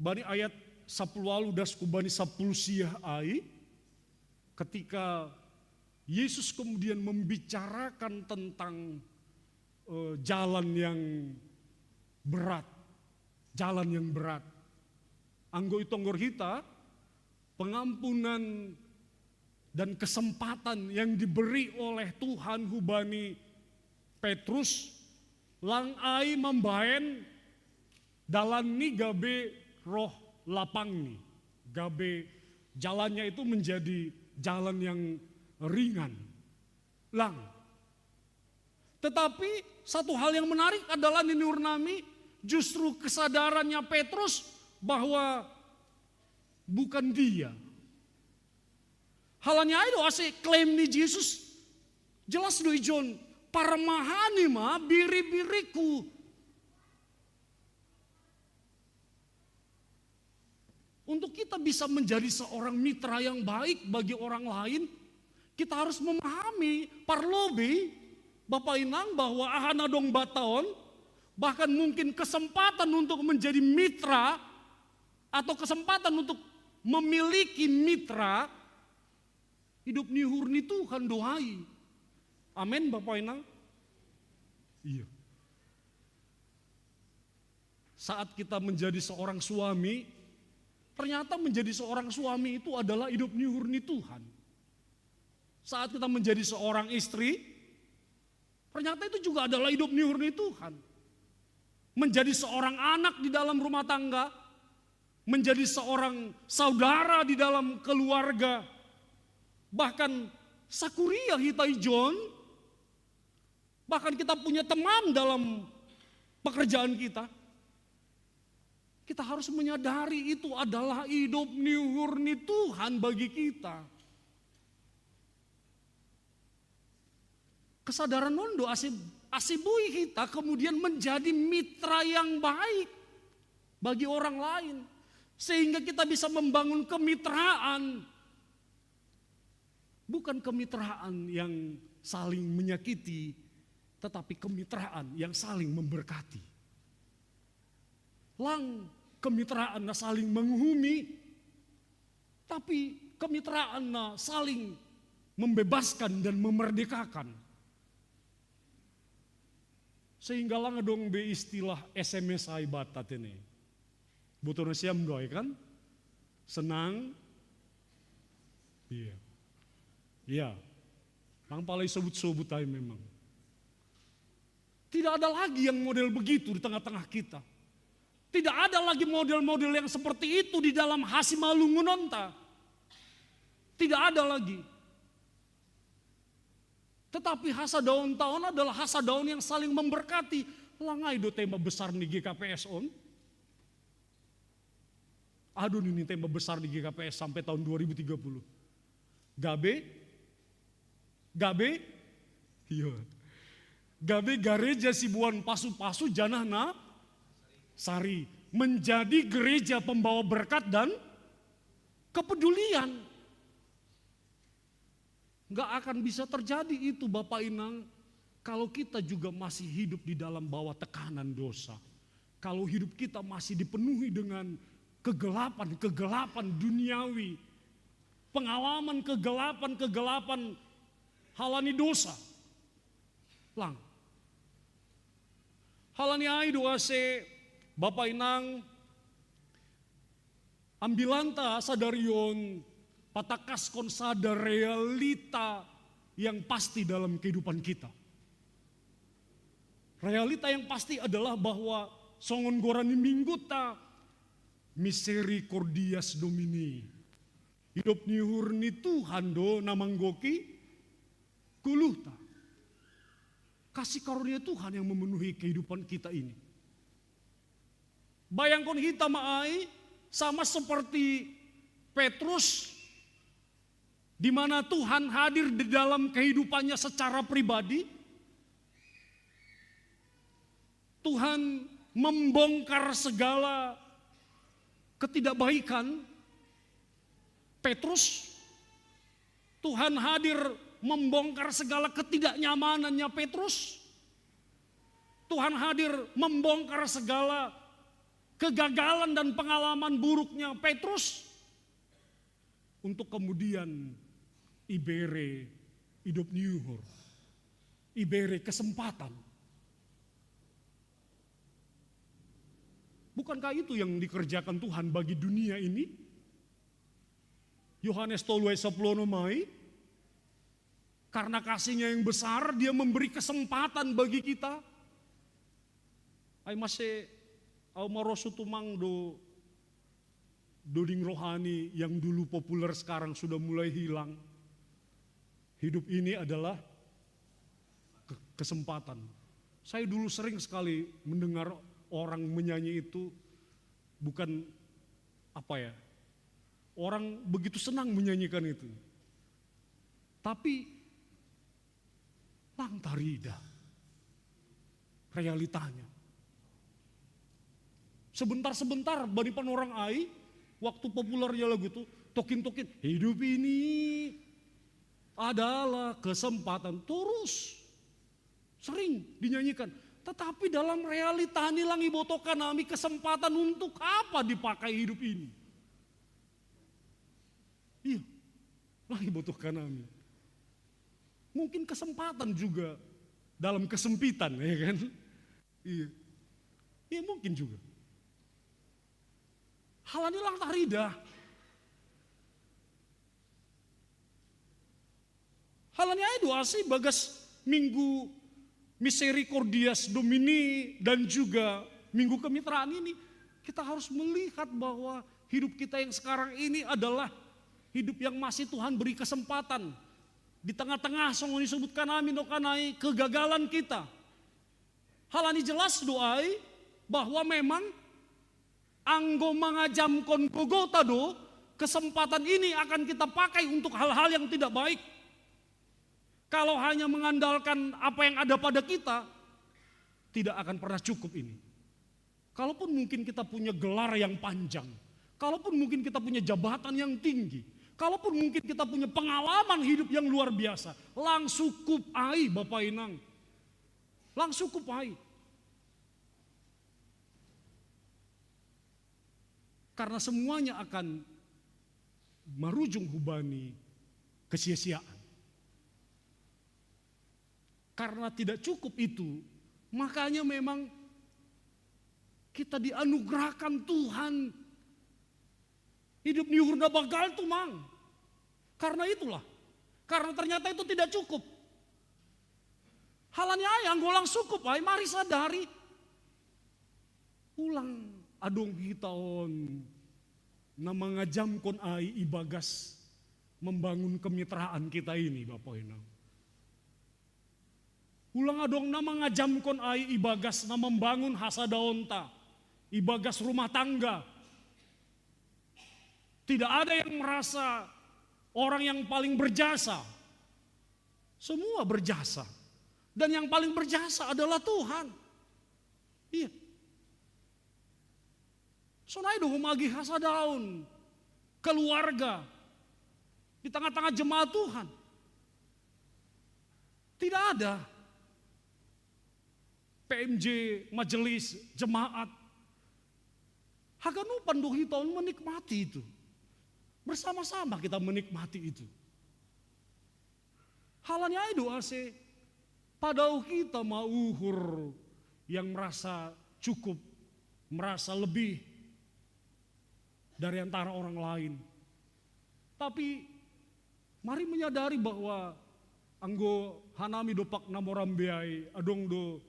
Bani ayat 10 das kubani 10 siah ai, ketika Yesus kemudian membicarakan tentang jalan yang berat. Jalan yang berat. Anggo itonggor kita, pengampunan dan kesempatan yang diberi oleh Tuhan hubani Petrus, lang ai membaen dalan ni gabe roh lapang ni. Gabe jalannya itu menjadi jalan yang ringan. Lang. Tetapi satu hal yang menarik adalah Nini Urnami, justru kesadarannya Petrus bahwa bukan dia. Halanya itu asik klaim ni Yesus jelas do ijon parmahani ma biri-biriku. Untuk kita bisa menjadi seorang mitra yang baik bagi orang lain, kita harus memahami parlobe Bapak Inang bahwa ahana dong bataon, bahkan mungkin kesempatan untuk menjadi mitra atau kesempatan untuk memiliki mitra, hidup nihur ni Tuhan doai. Amin Bapak Inang. Iya. Saat kita menjadi seorang suami, ternyata menjadi seorang suami itu adalah hidup nihur ni Tuhan. Saat kita menjadi seorang istri, ternyata itu juga adalah hidup nihur ni Tuhan. Menjadi seorang anak di dalam rumah tangga, menjadi seorang saudara di dalam keluarga, bahkan sakuria kita ijon, bahkan kita punya teman dalam pekerjaan kita. Kita harus menyadari itu adalah hidup nihur ni Tuhan bagi kita. Kesadaran nondo asibui kita kemudian menjadi mitra yang baik bagi orang lain. Sehingga kita bisa membangun kemitraan. Bukan kemitraan yang saling menyakiti, tetapi kemitraan yang saling memberkati. Lang kemitraan na saling menghuni, tapi kemitraan na saling membebaskan dan memerdekakan. Sehingga lang dong be istilah SMS ay batat ini. Butuh na siam goy kan? Senang. Iya. Iya. Lang palay sebut-sebut ay memang. Tidak ada lagi yang model begitu di tengah-tengah kita. Tidak ada lagi model-model yang seperti itu di dalam Hasimalungunonta. Tidak ada lagi. Tetapi hasadaon tahun adalah hasadaon yang saling memberkati. Langai do tema besar di GKPS on. Aduh ini tema besar di GKPS sampai tahun 2030. Gabe, iya. Gabe gereja Sibuan Pasu-Pasu Janahna Sari menjadi gereja pembawa berkat dan kepedulian. Nggak akan bisa terjadi itu Bapak Inang kalau kita juga masih hidup di dalam bawah tekanan dosa. Kalau hidup kita masih dipenuhi dengan kegelapan duniawi, pengalaman kegelapan halani dosa. Lang. Halani ai doa se Bapak Inang ambilanta sadarion patakas kon sadar realita yang pasti dalam kehidupan kita. Realita yang pasti adalah bahwa songon gorani mingguta misericordias Domini. Hidup nihur ni Tuhan do namanggoki kuluhta. Kasih karunia Tuhan yang memenuhi kehidupan kita ini. Bayangkan kita maai sama seperti Petrus, di mana Tuhan hadir di dalam kehidupannya secara pribadi. Tuhan membongkar segala ketidakbaikan Petrus. Tuhan hadir membongkar segala ketidaknyamanannya Petrus. Tuhan hadir membongkar segala kegagalan dan pengalaman buruknya Petrus. Untuk kemudian ibere hidup nyuhur. Ibere kesempatan. Bukankah itu yang dikerjakan Tuhan bagi dunia ini? Yohanes 3:10 mai, karena kasihnya yang besar, dia memberi kesempatan bagi kita. Ay masih marosu tumang doding rohani yang dulu populer sekarang sudah mulai hilang. Hidup ini adalah kesempatan. Saya dulu sering sekali mendengar orang menyanyi itu, bukan orang begitu senang menyanyikan itu. Tapi langtarida realitanya. Sebentar-sebentar bani orang ai, waktu populernya lagu itu, tokin-tokin, hidup ini adalah kesempatan. Terus sering dinyanyikan. Tetapi dalam realita ini langi botokan nami kesempatan untuk apa dipakai hidup ini? Iya, langi botokan nami. Mungkin kesempatan juga dalam kesempitan, ya kan? Iya, iya mungkin juga. Hal ini lang tarida. Hal ini doa sih bagas minggu Misericordias Domini dan juga minggu kemitraan ini, kita harus melihat bahwa hidup kita yang sekarang ini adalah hidup yang masih Tuhan beri kesempatan. Di tengah-tengah song disebutkan amin okanai kegagalan kita. Hal ini jelas doai bahwa memang anggo mangajam kon gogota do, kesempatan ini akan kita pakai untuk hal-hal yang tidak baik. Kalau hanya mengandalkan apa yang ada pada kita, tidak akan pernah cukup ini. Kalaupun mungkin kita punya gelar yang panjang, kalaupun mungkin kita punya jabatan yang tinggi, kalaupun mungkin kita punya pengalaman hidup yang luar biasa, lang cukup ai Bapak Inang. Lang cukup ai. Karena semuanya akan merujung hubani kesia-siaan. Karena tidak cukup itu, makanya memang kita dianugerahkan Tuhan. Hidup di hurna bagal tuh mang. Karena itulah, karena ternyata itu tidak cukup. Halanya ayang golang cukup, ay mari sadari. Ulang adong kita on na mengajam kon ai ibagas membangun kemitraan kita ini Bapak Inang. Ulang adong na mengajam kon ai ibagas na membangun hasadaonta, ibagas rumah tangga. Tidak ada yang merasa orang yang paling berjasa. Semua berjasa. Dan yang paling berjasa adalah Tuhan. Iya. Sonai do humagi hasadaon keluarga di tengah-tengah jemaat Tuhan. Tidak ada. PMJ, majelis, jemaat. Haganupan dohiton menikmati itu. Bersama-sama kita menikmati itu. Halanya itu ase. Padahal kita mau uhur yang merasa cukup, merasa lebih dari antara orang lain. Tapi mari menyadari bahwa anggo hanami dopak namorambiai adong do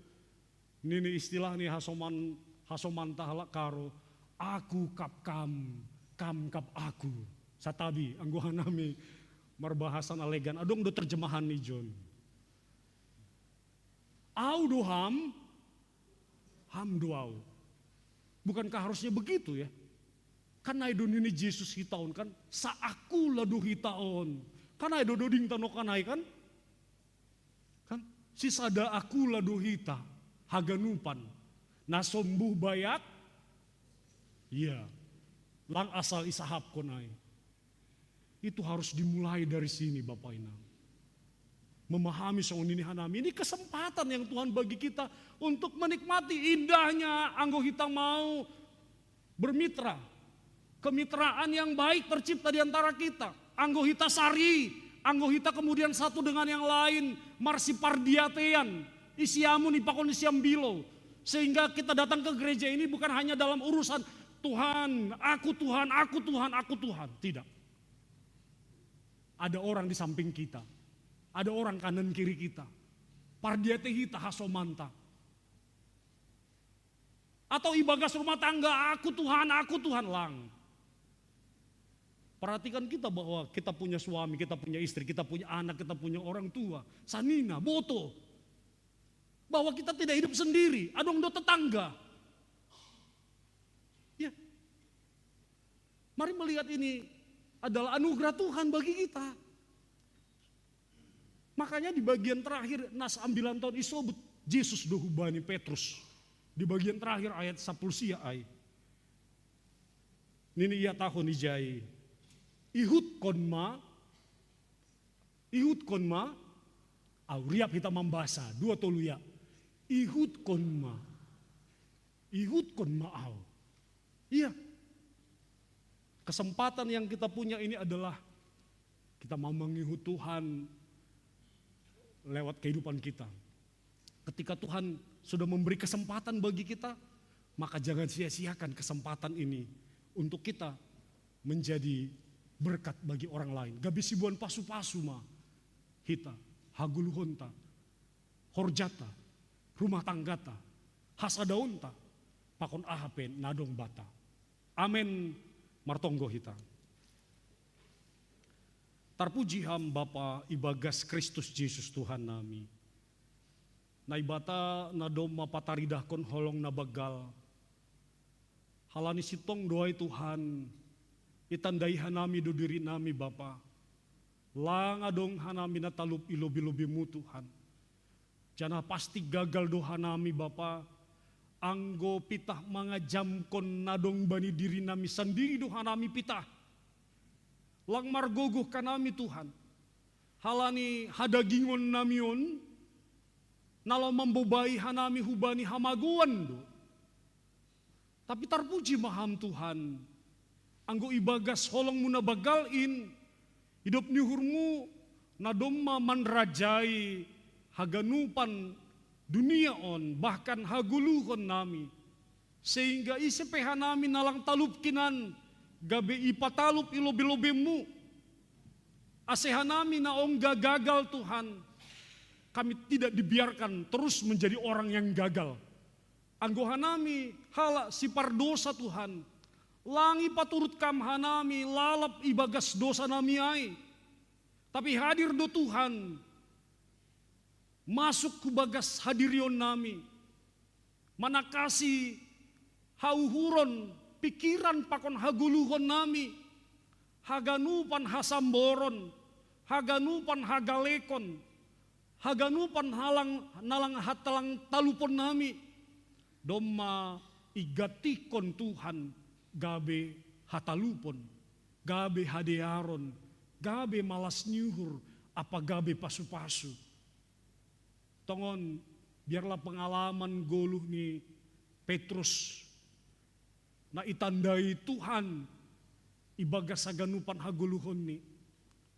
nini istilah nih hasoman tahalak karo aku kap kam kap aku satabi anggo hanami marbahasan alegan adong do terjemahan nih John. Au do ham do au. Bukankah harusnya begitu ya? Karena itu nini Yesus hitaon kan saaku ladu hitaon. Karena itu doding tanokanai kan? Kan sisada aku ladu hita haganupan. Nasombuh bayat. Iya. Lang asal isahap konai. Itu harus dimulai dari sini Bapak Inang. Memahami soal ini hanami. Ini kesempatan yang Tuhan bagi kita untuk menikmati indahnya anggo kita mau bermitra. Kemitraan yang baik tercipta di antara kita. Anggo hita sari, anggo hita kemudian satu dengan yang lain. Marsi pardiatean, isiamun ipakon isiam bilo. Sehingga kita datang ke gereja ini bukan hanya dalam urusan Tuhan, aku Tuhan, aku Tuhan, aku Tuhan. Tidak. Ada orang di samping kita. Ada orang kanan kiri kita. Pardiate hita hasomanta. Atau ibagas rumah tangga, aku Tuhan lang. Perhatikan kita bahwa kita punya suami, kita punya istri, kita punya anak, kita punya orang tua. Sanina, boto. Bahwa kita tidak hidup sendiri, adong do tetangga. Ya. Mari melihat ini adalah anugerah Tuhan bagi kita. Makanya di bagian terakhir nas ambilan tahun isobut Yesus dohubani Petrus. Di bagian terakhir ayat 10 ai. Nini ia tahun ijai. Ihud konma, au riap kita membasa, dua toluya. Ihud konma au. Iya. Kesempatan yang kita punya ini adalah kita mau mengihut Tuhan lewat kehidupan kita. Ketika Tuhan sudah memberi kesempatan bagi kita, maka jangan sia-siakan kesempatan ini untuk kita menjadi berkat bagi orang lain. Gabi sibuan pasu-pasu mah hita, haguluhonta, horjata, rumah tanggata, hasadaunta, pakon ahapen nadong bata. Amen martonggo hita. Tarpuji ham Bapa ibagas Kristus Yesus Tuhan nami. Naibata nadom mapataridahkon holong nabagal. Halani sitong doai Tuhan. Itandai hanami do diri nami Bapa. Lang adong hanami natalup ilobi-lobimu Tuhan. Jana pasti gagal do hanami Bapa. Anggo pitah mangajamkon nadong bani diri nami sendiri do hanami pitah. Lang margogoh kanami Tuhan. Halani hadagingon namion. Nalo membobai hanami hubani hamaguan do. Tapi tarpuji maham Tuhan. Anggo ibagas holong muna bagalin, hidup nyuhurmu nadomma manrajai haganupan dunia on, bahkan haguluhon nami. Sehingga isepehan nami nalang talupkinan, gabe ipatalup ilobi-lobemu. Asehan nami na ongga gagal Tuhan, kami tidak dibiarkan terus menjadi orang yang gagal. Anggohan nami hala sipar dosa Tuhan. Langi paturut kam hanami lalap ibagas dosa nami ai. Tapi hadir do Tuhan. Masuk ke bagas hadirion nami. Manakasi hauhuron pikiran pakon haguluhon nami. Haganupan hasamboron. Haganupan hagalekon. Haganupan nalang hatalang talupon nami. Domma igatikon Tuhan. Gabe hatalupon, gabe hadearon, gabe malas nyuhur, apa gabe pasu-pasu. tongon biarlah pengalaman goluh ni Petrus na itandai Tuhan ibagas saganupan haguluhon ni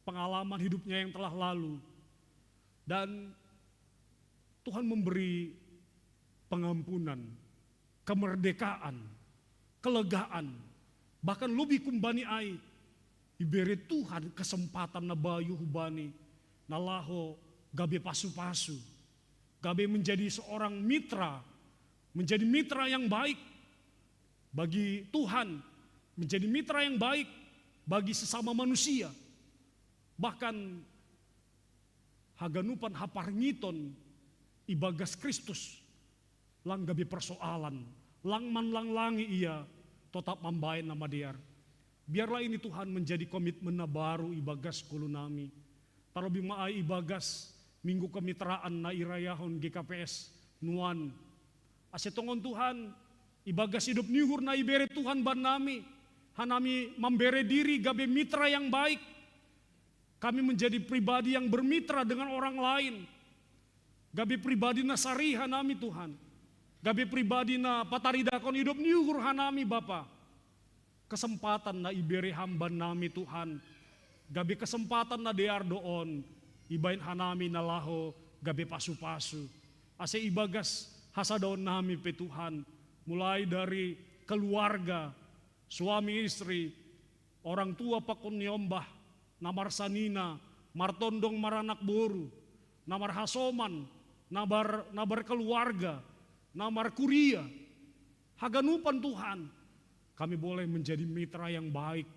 pengalaman hidupnya yang telah lalu, dan Tuhan memberi pengampunan, kemerdekaan, kelegaan, bahkan lebih kumbani ai iberi Tuhan kesempatan na bayu hubani nalaho gabe pasu-pasu, gabe menjadi seorang mitra, menjadi mitra yang baik bagi Tuhan, menjadi mitra yang baik bagi sesama manusia. Bahkan haganupan haparngiton ibagas Kristus lang gabi persoalan, lang langi ia tetap mambain nama dia. Biarlah ini Tuhan menjadi komitmen na baru ibagas kulu nami. Terlebih maai ibagas minggu kemitraan na irayahon GKPS nuan. Asetongon Tuhan ibagas hidup nyuhur na ibere Tuhan ban nami. Hanami membere diri gabe mitra yang baik. Kami menjadi pribadi yang bermitra dengan orang lain. Gabe pribadi na sari hanami Tuhan. Gabe pribadi na pataridakon hidup nyuhur hanami Bapa. Kesempatan na ibere hamba nami Tuhan. Gabe kesempatan na dear doon. Ibain hanami na laho gabe pasu-pasu. Ase ibagas hasadaon nami pe Tuhan. Mulai dari keluarga, suami istri, orang tua pakon nyombah, namar sanina, martondong maranak boru, namar hasoman, nabar keluarga, namar kuria. Haganupan Tuhan, kami boleh menjadi mitra yang baik.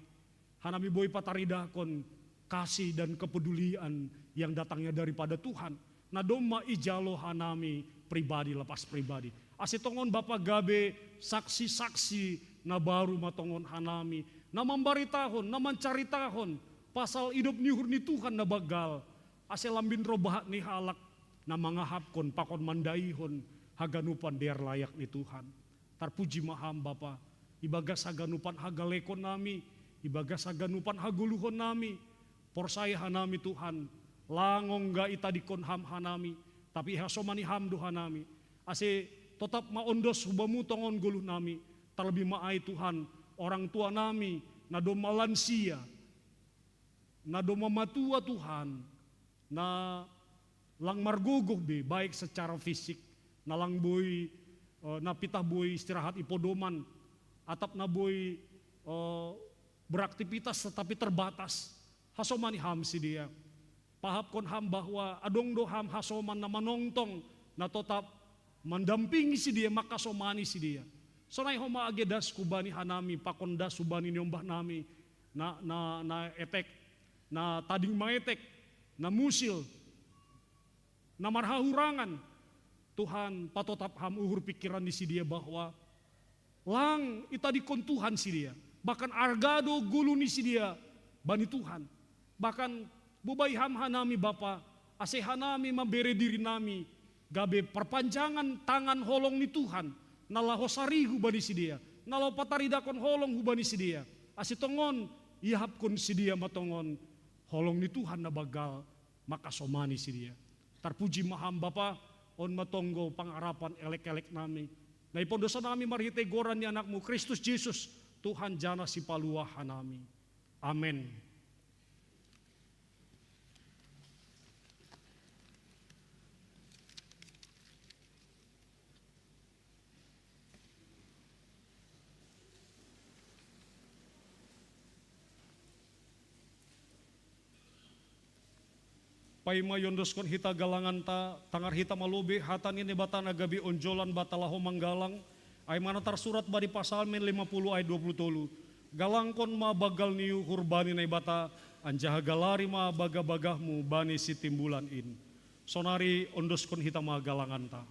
Hanami boy pataridakon kasih dan kepedulian yang datangnya daripada Tuhan. Nadoma ijalo hanami pribadi lepas pribadi. Asitongon Bapak gabe saksi-saksi na baru matongon hanami. Na membaritahon, na mencaritahon pasal hidup nyuhur ni Tuhan na bagal. Ase lambin robahat ni halak na mangahapkon pakon mandaihon haganupan der layak ni Tuhan. Tarpuji maham Bapa. Ibagas haganupan hagalekon nami. Ibagas haganupan haguluhon nami. Porsaya hanami Tuhan. Langong ga itadikon ham hanami. Tapi hasomani hamdu hanami. Ase tetap maondos hubamu tongon guluh nami. Terlebih maai Tuhan. Orang tua nami. Nado malansia. Nado mamatua Tuhan. Na lang margogoh be. Baik secara fisik. Na lang boy. Na pitah boy istirahat ipodoman. Atap na boy. Beraktivitas tetapi terbatas. Hasomani ham si dia. Pahap kon ham bahwa adong do ham hasoman na manongtong. Na tetap mendampingi si dia, maka somani si dia. Sonai homa agedas kubani hanami, pakondas subani nyombah nami, na etek, na tading maetek, na musil, na marhahurangan. Tuhan patotap ham uhur pikiran di si dia bahwa lang itadikon Tuhan si dia. Bahkan argado gulu ni si dia bani Tuhan. Bahkan bubay ham hanami Bapa, ase hanami mabere diri nami, gabe perpanjangan tangan holong ni Tuhan. Nalaho sarihu bani si dia. Nalaho pataridakon holong hubani si dia. Asitongon ihapkon si dia matongon. Holong ni Tuhan na bagal. Maka somani si dia. Tarpuji maham Bapa. On matonggo pangarapan elek-elek nami. Na ipondosa nami marhite goran ni anakmu Kristus Yesus. Tuhan jana si paluahan nami. Amen. Paima yondoskon hita galangan ta, tangar hita malubi, hatan ini bata nagabi onjolan batalaho manggalang, ay mana tersurat bari pasal men 50 ay 20 galangkon ma bagal niu hurbani na bata, anjaha galari ma baga-bagahmu bani si timbulan in. Sonari ondoskon hita ma galangan ta.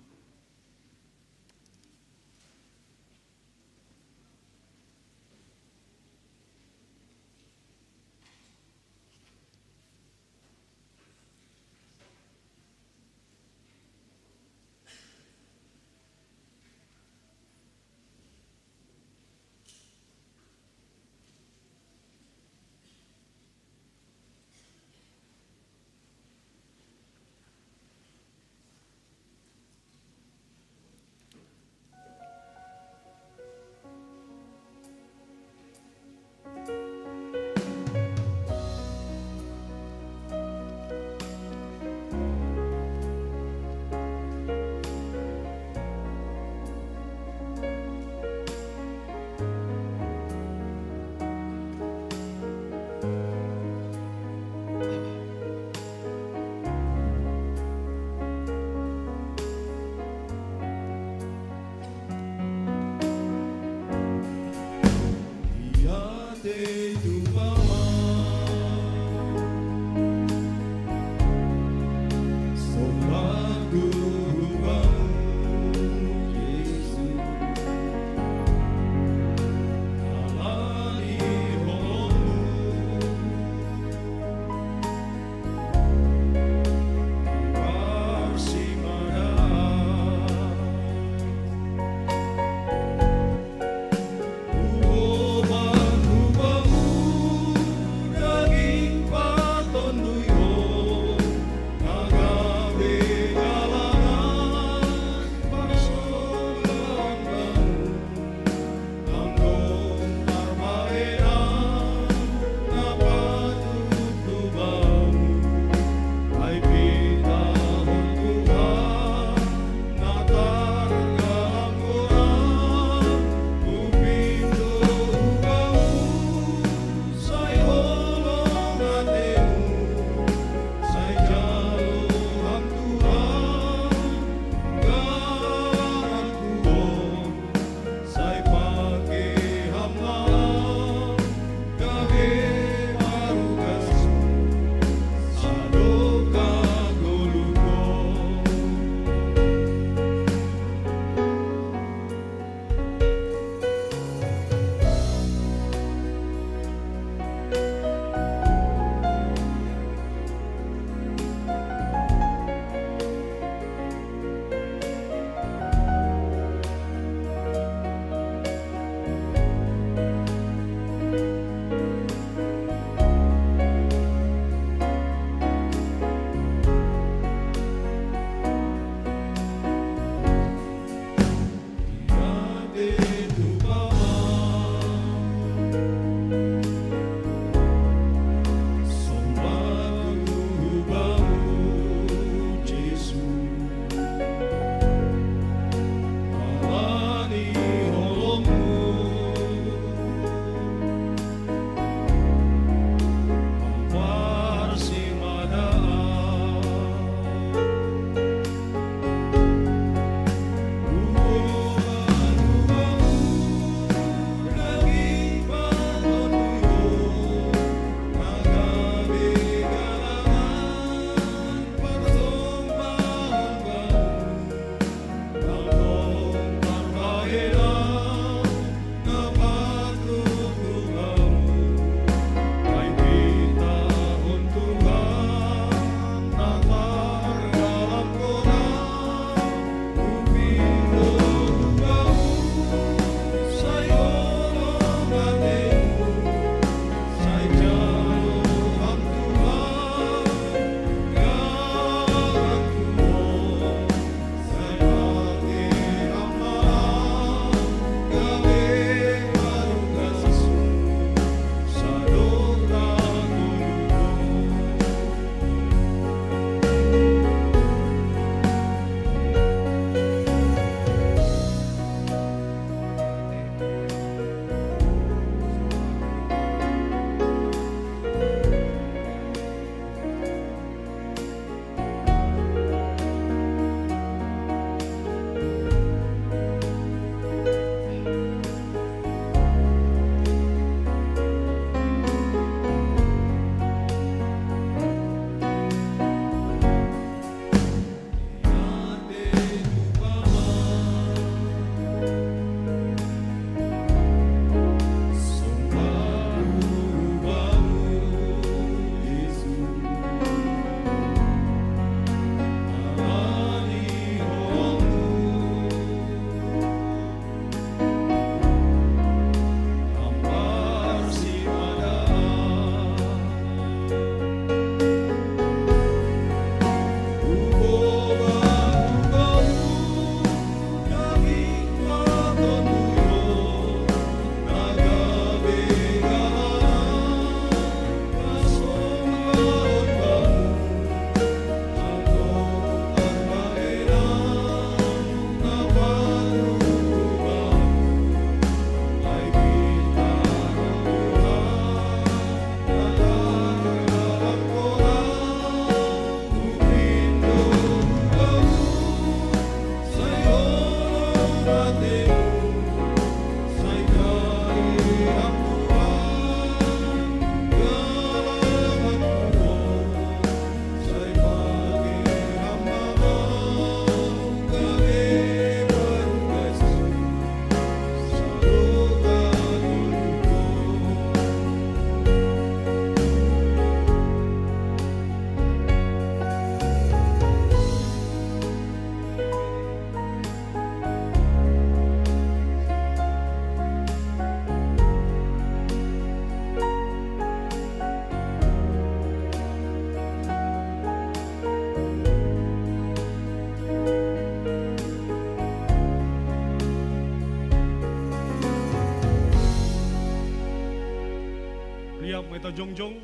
maita jongjong.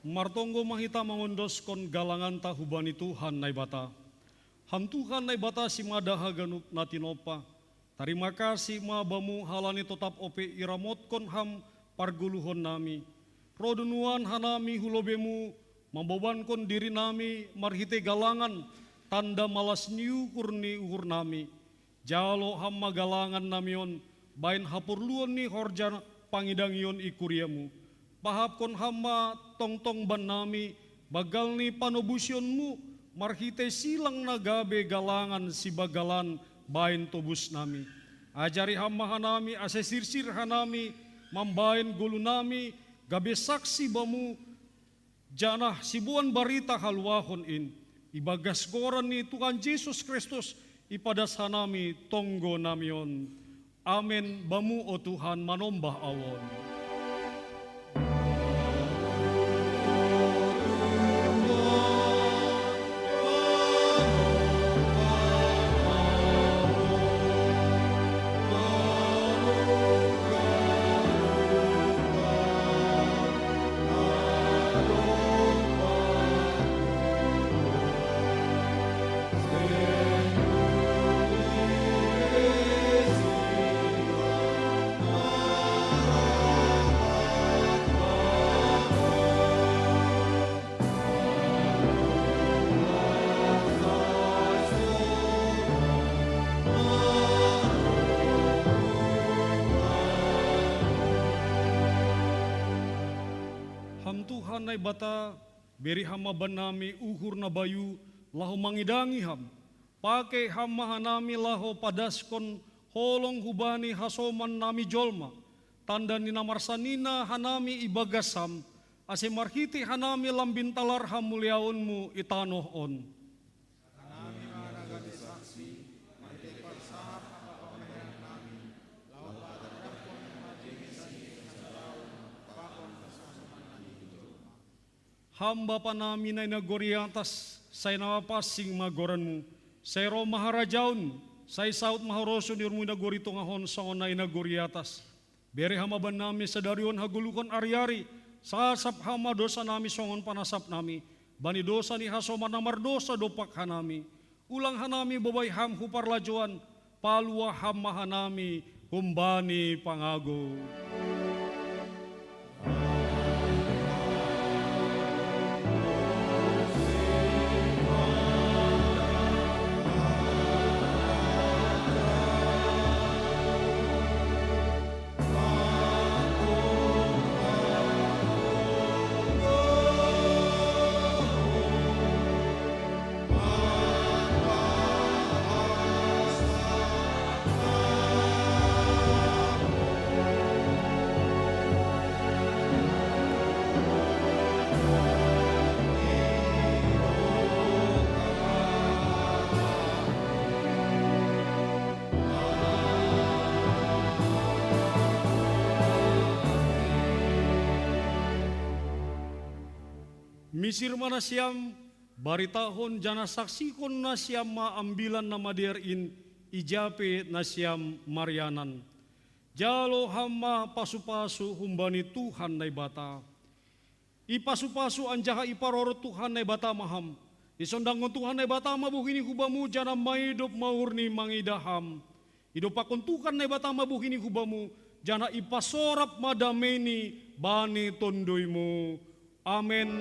Martonggo mahita mangondos kon galangan tahubani Tuhan na ibata. Ham Tuhan na ibata si madaha ganup natinopa. Terima kasih mabamu halani tetap ope iramot kon ham parguluhon nami. Rodunuan hanami hulobemu membeban kon diri nami marhite galangan tanda malas niu kurni uhur nami. Jalo ham magalangan namion bain hapurluon ni horja pangidangion ikuriamu. Pahap kon hama tong-tong ban nami bagal ni panobusionmu marhite silang nagabe galangan si bagalan bain tobus nami. Ajari hama hanami asesirsir hanami mambain gulu nami gabe saksi bamu janah sibuan barita halwahon in. Ibagas goran ni Tuhan Yesus Kristus ipadas hanami tonggo namion. Amen bamu o Tuhan manombah awon. Tuhan na bata beri hama banami uhur na bayu lahu mangidangi ham pake hama hanami lahu padaskon holong hubani hasoman nami jolma tanda ni namarsanina hanami ibagasam ase marhiti hanami lambintalar hamuliaonmu itanoh on. Hamba panami na inagoriatas say napasing magoranmu. Say ro maharajaun, say saut maharoso ni urmu inagorito ngahon sa na inagoriatas. Beri hamaban nami sa darion hagulukan aryari, sasap hama dosa nami songon panasap nami. Bani dosa ni hasoman namar dosa dopak hanami. Ulang hanami babay ham huparlajuan, palwa hama hanami humbani pangago. Misir mana siam baritahon jana saksikon na siam maambilan na maderin ijape na siam marianan. Jalo hama pasu-pasu humbani Tuhan na ibata. Ipasu-pasu anjaha iparoro Tuhan na ibata maham. Isondangon Tuhan na ibata mabuhini hubamu jana maidop maurni mangidaham. Idopakon Tuhan na ibata mabuhini hubamu jana ipasorap madameni bani tondoimu. Amen.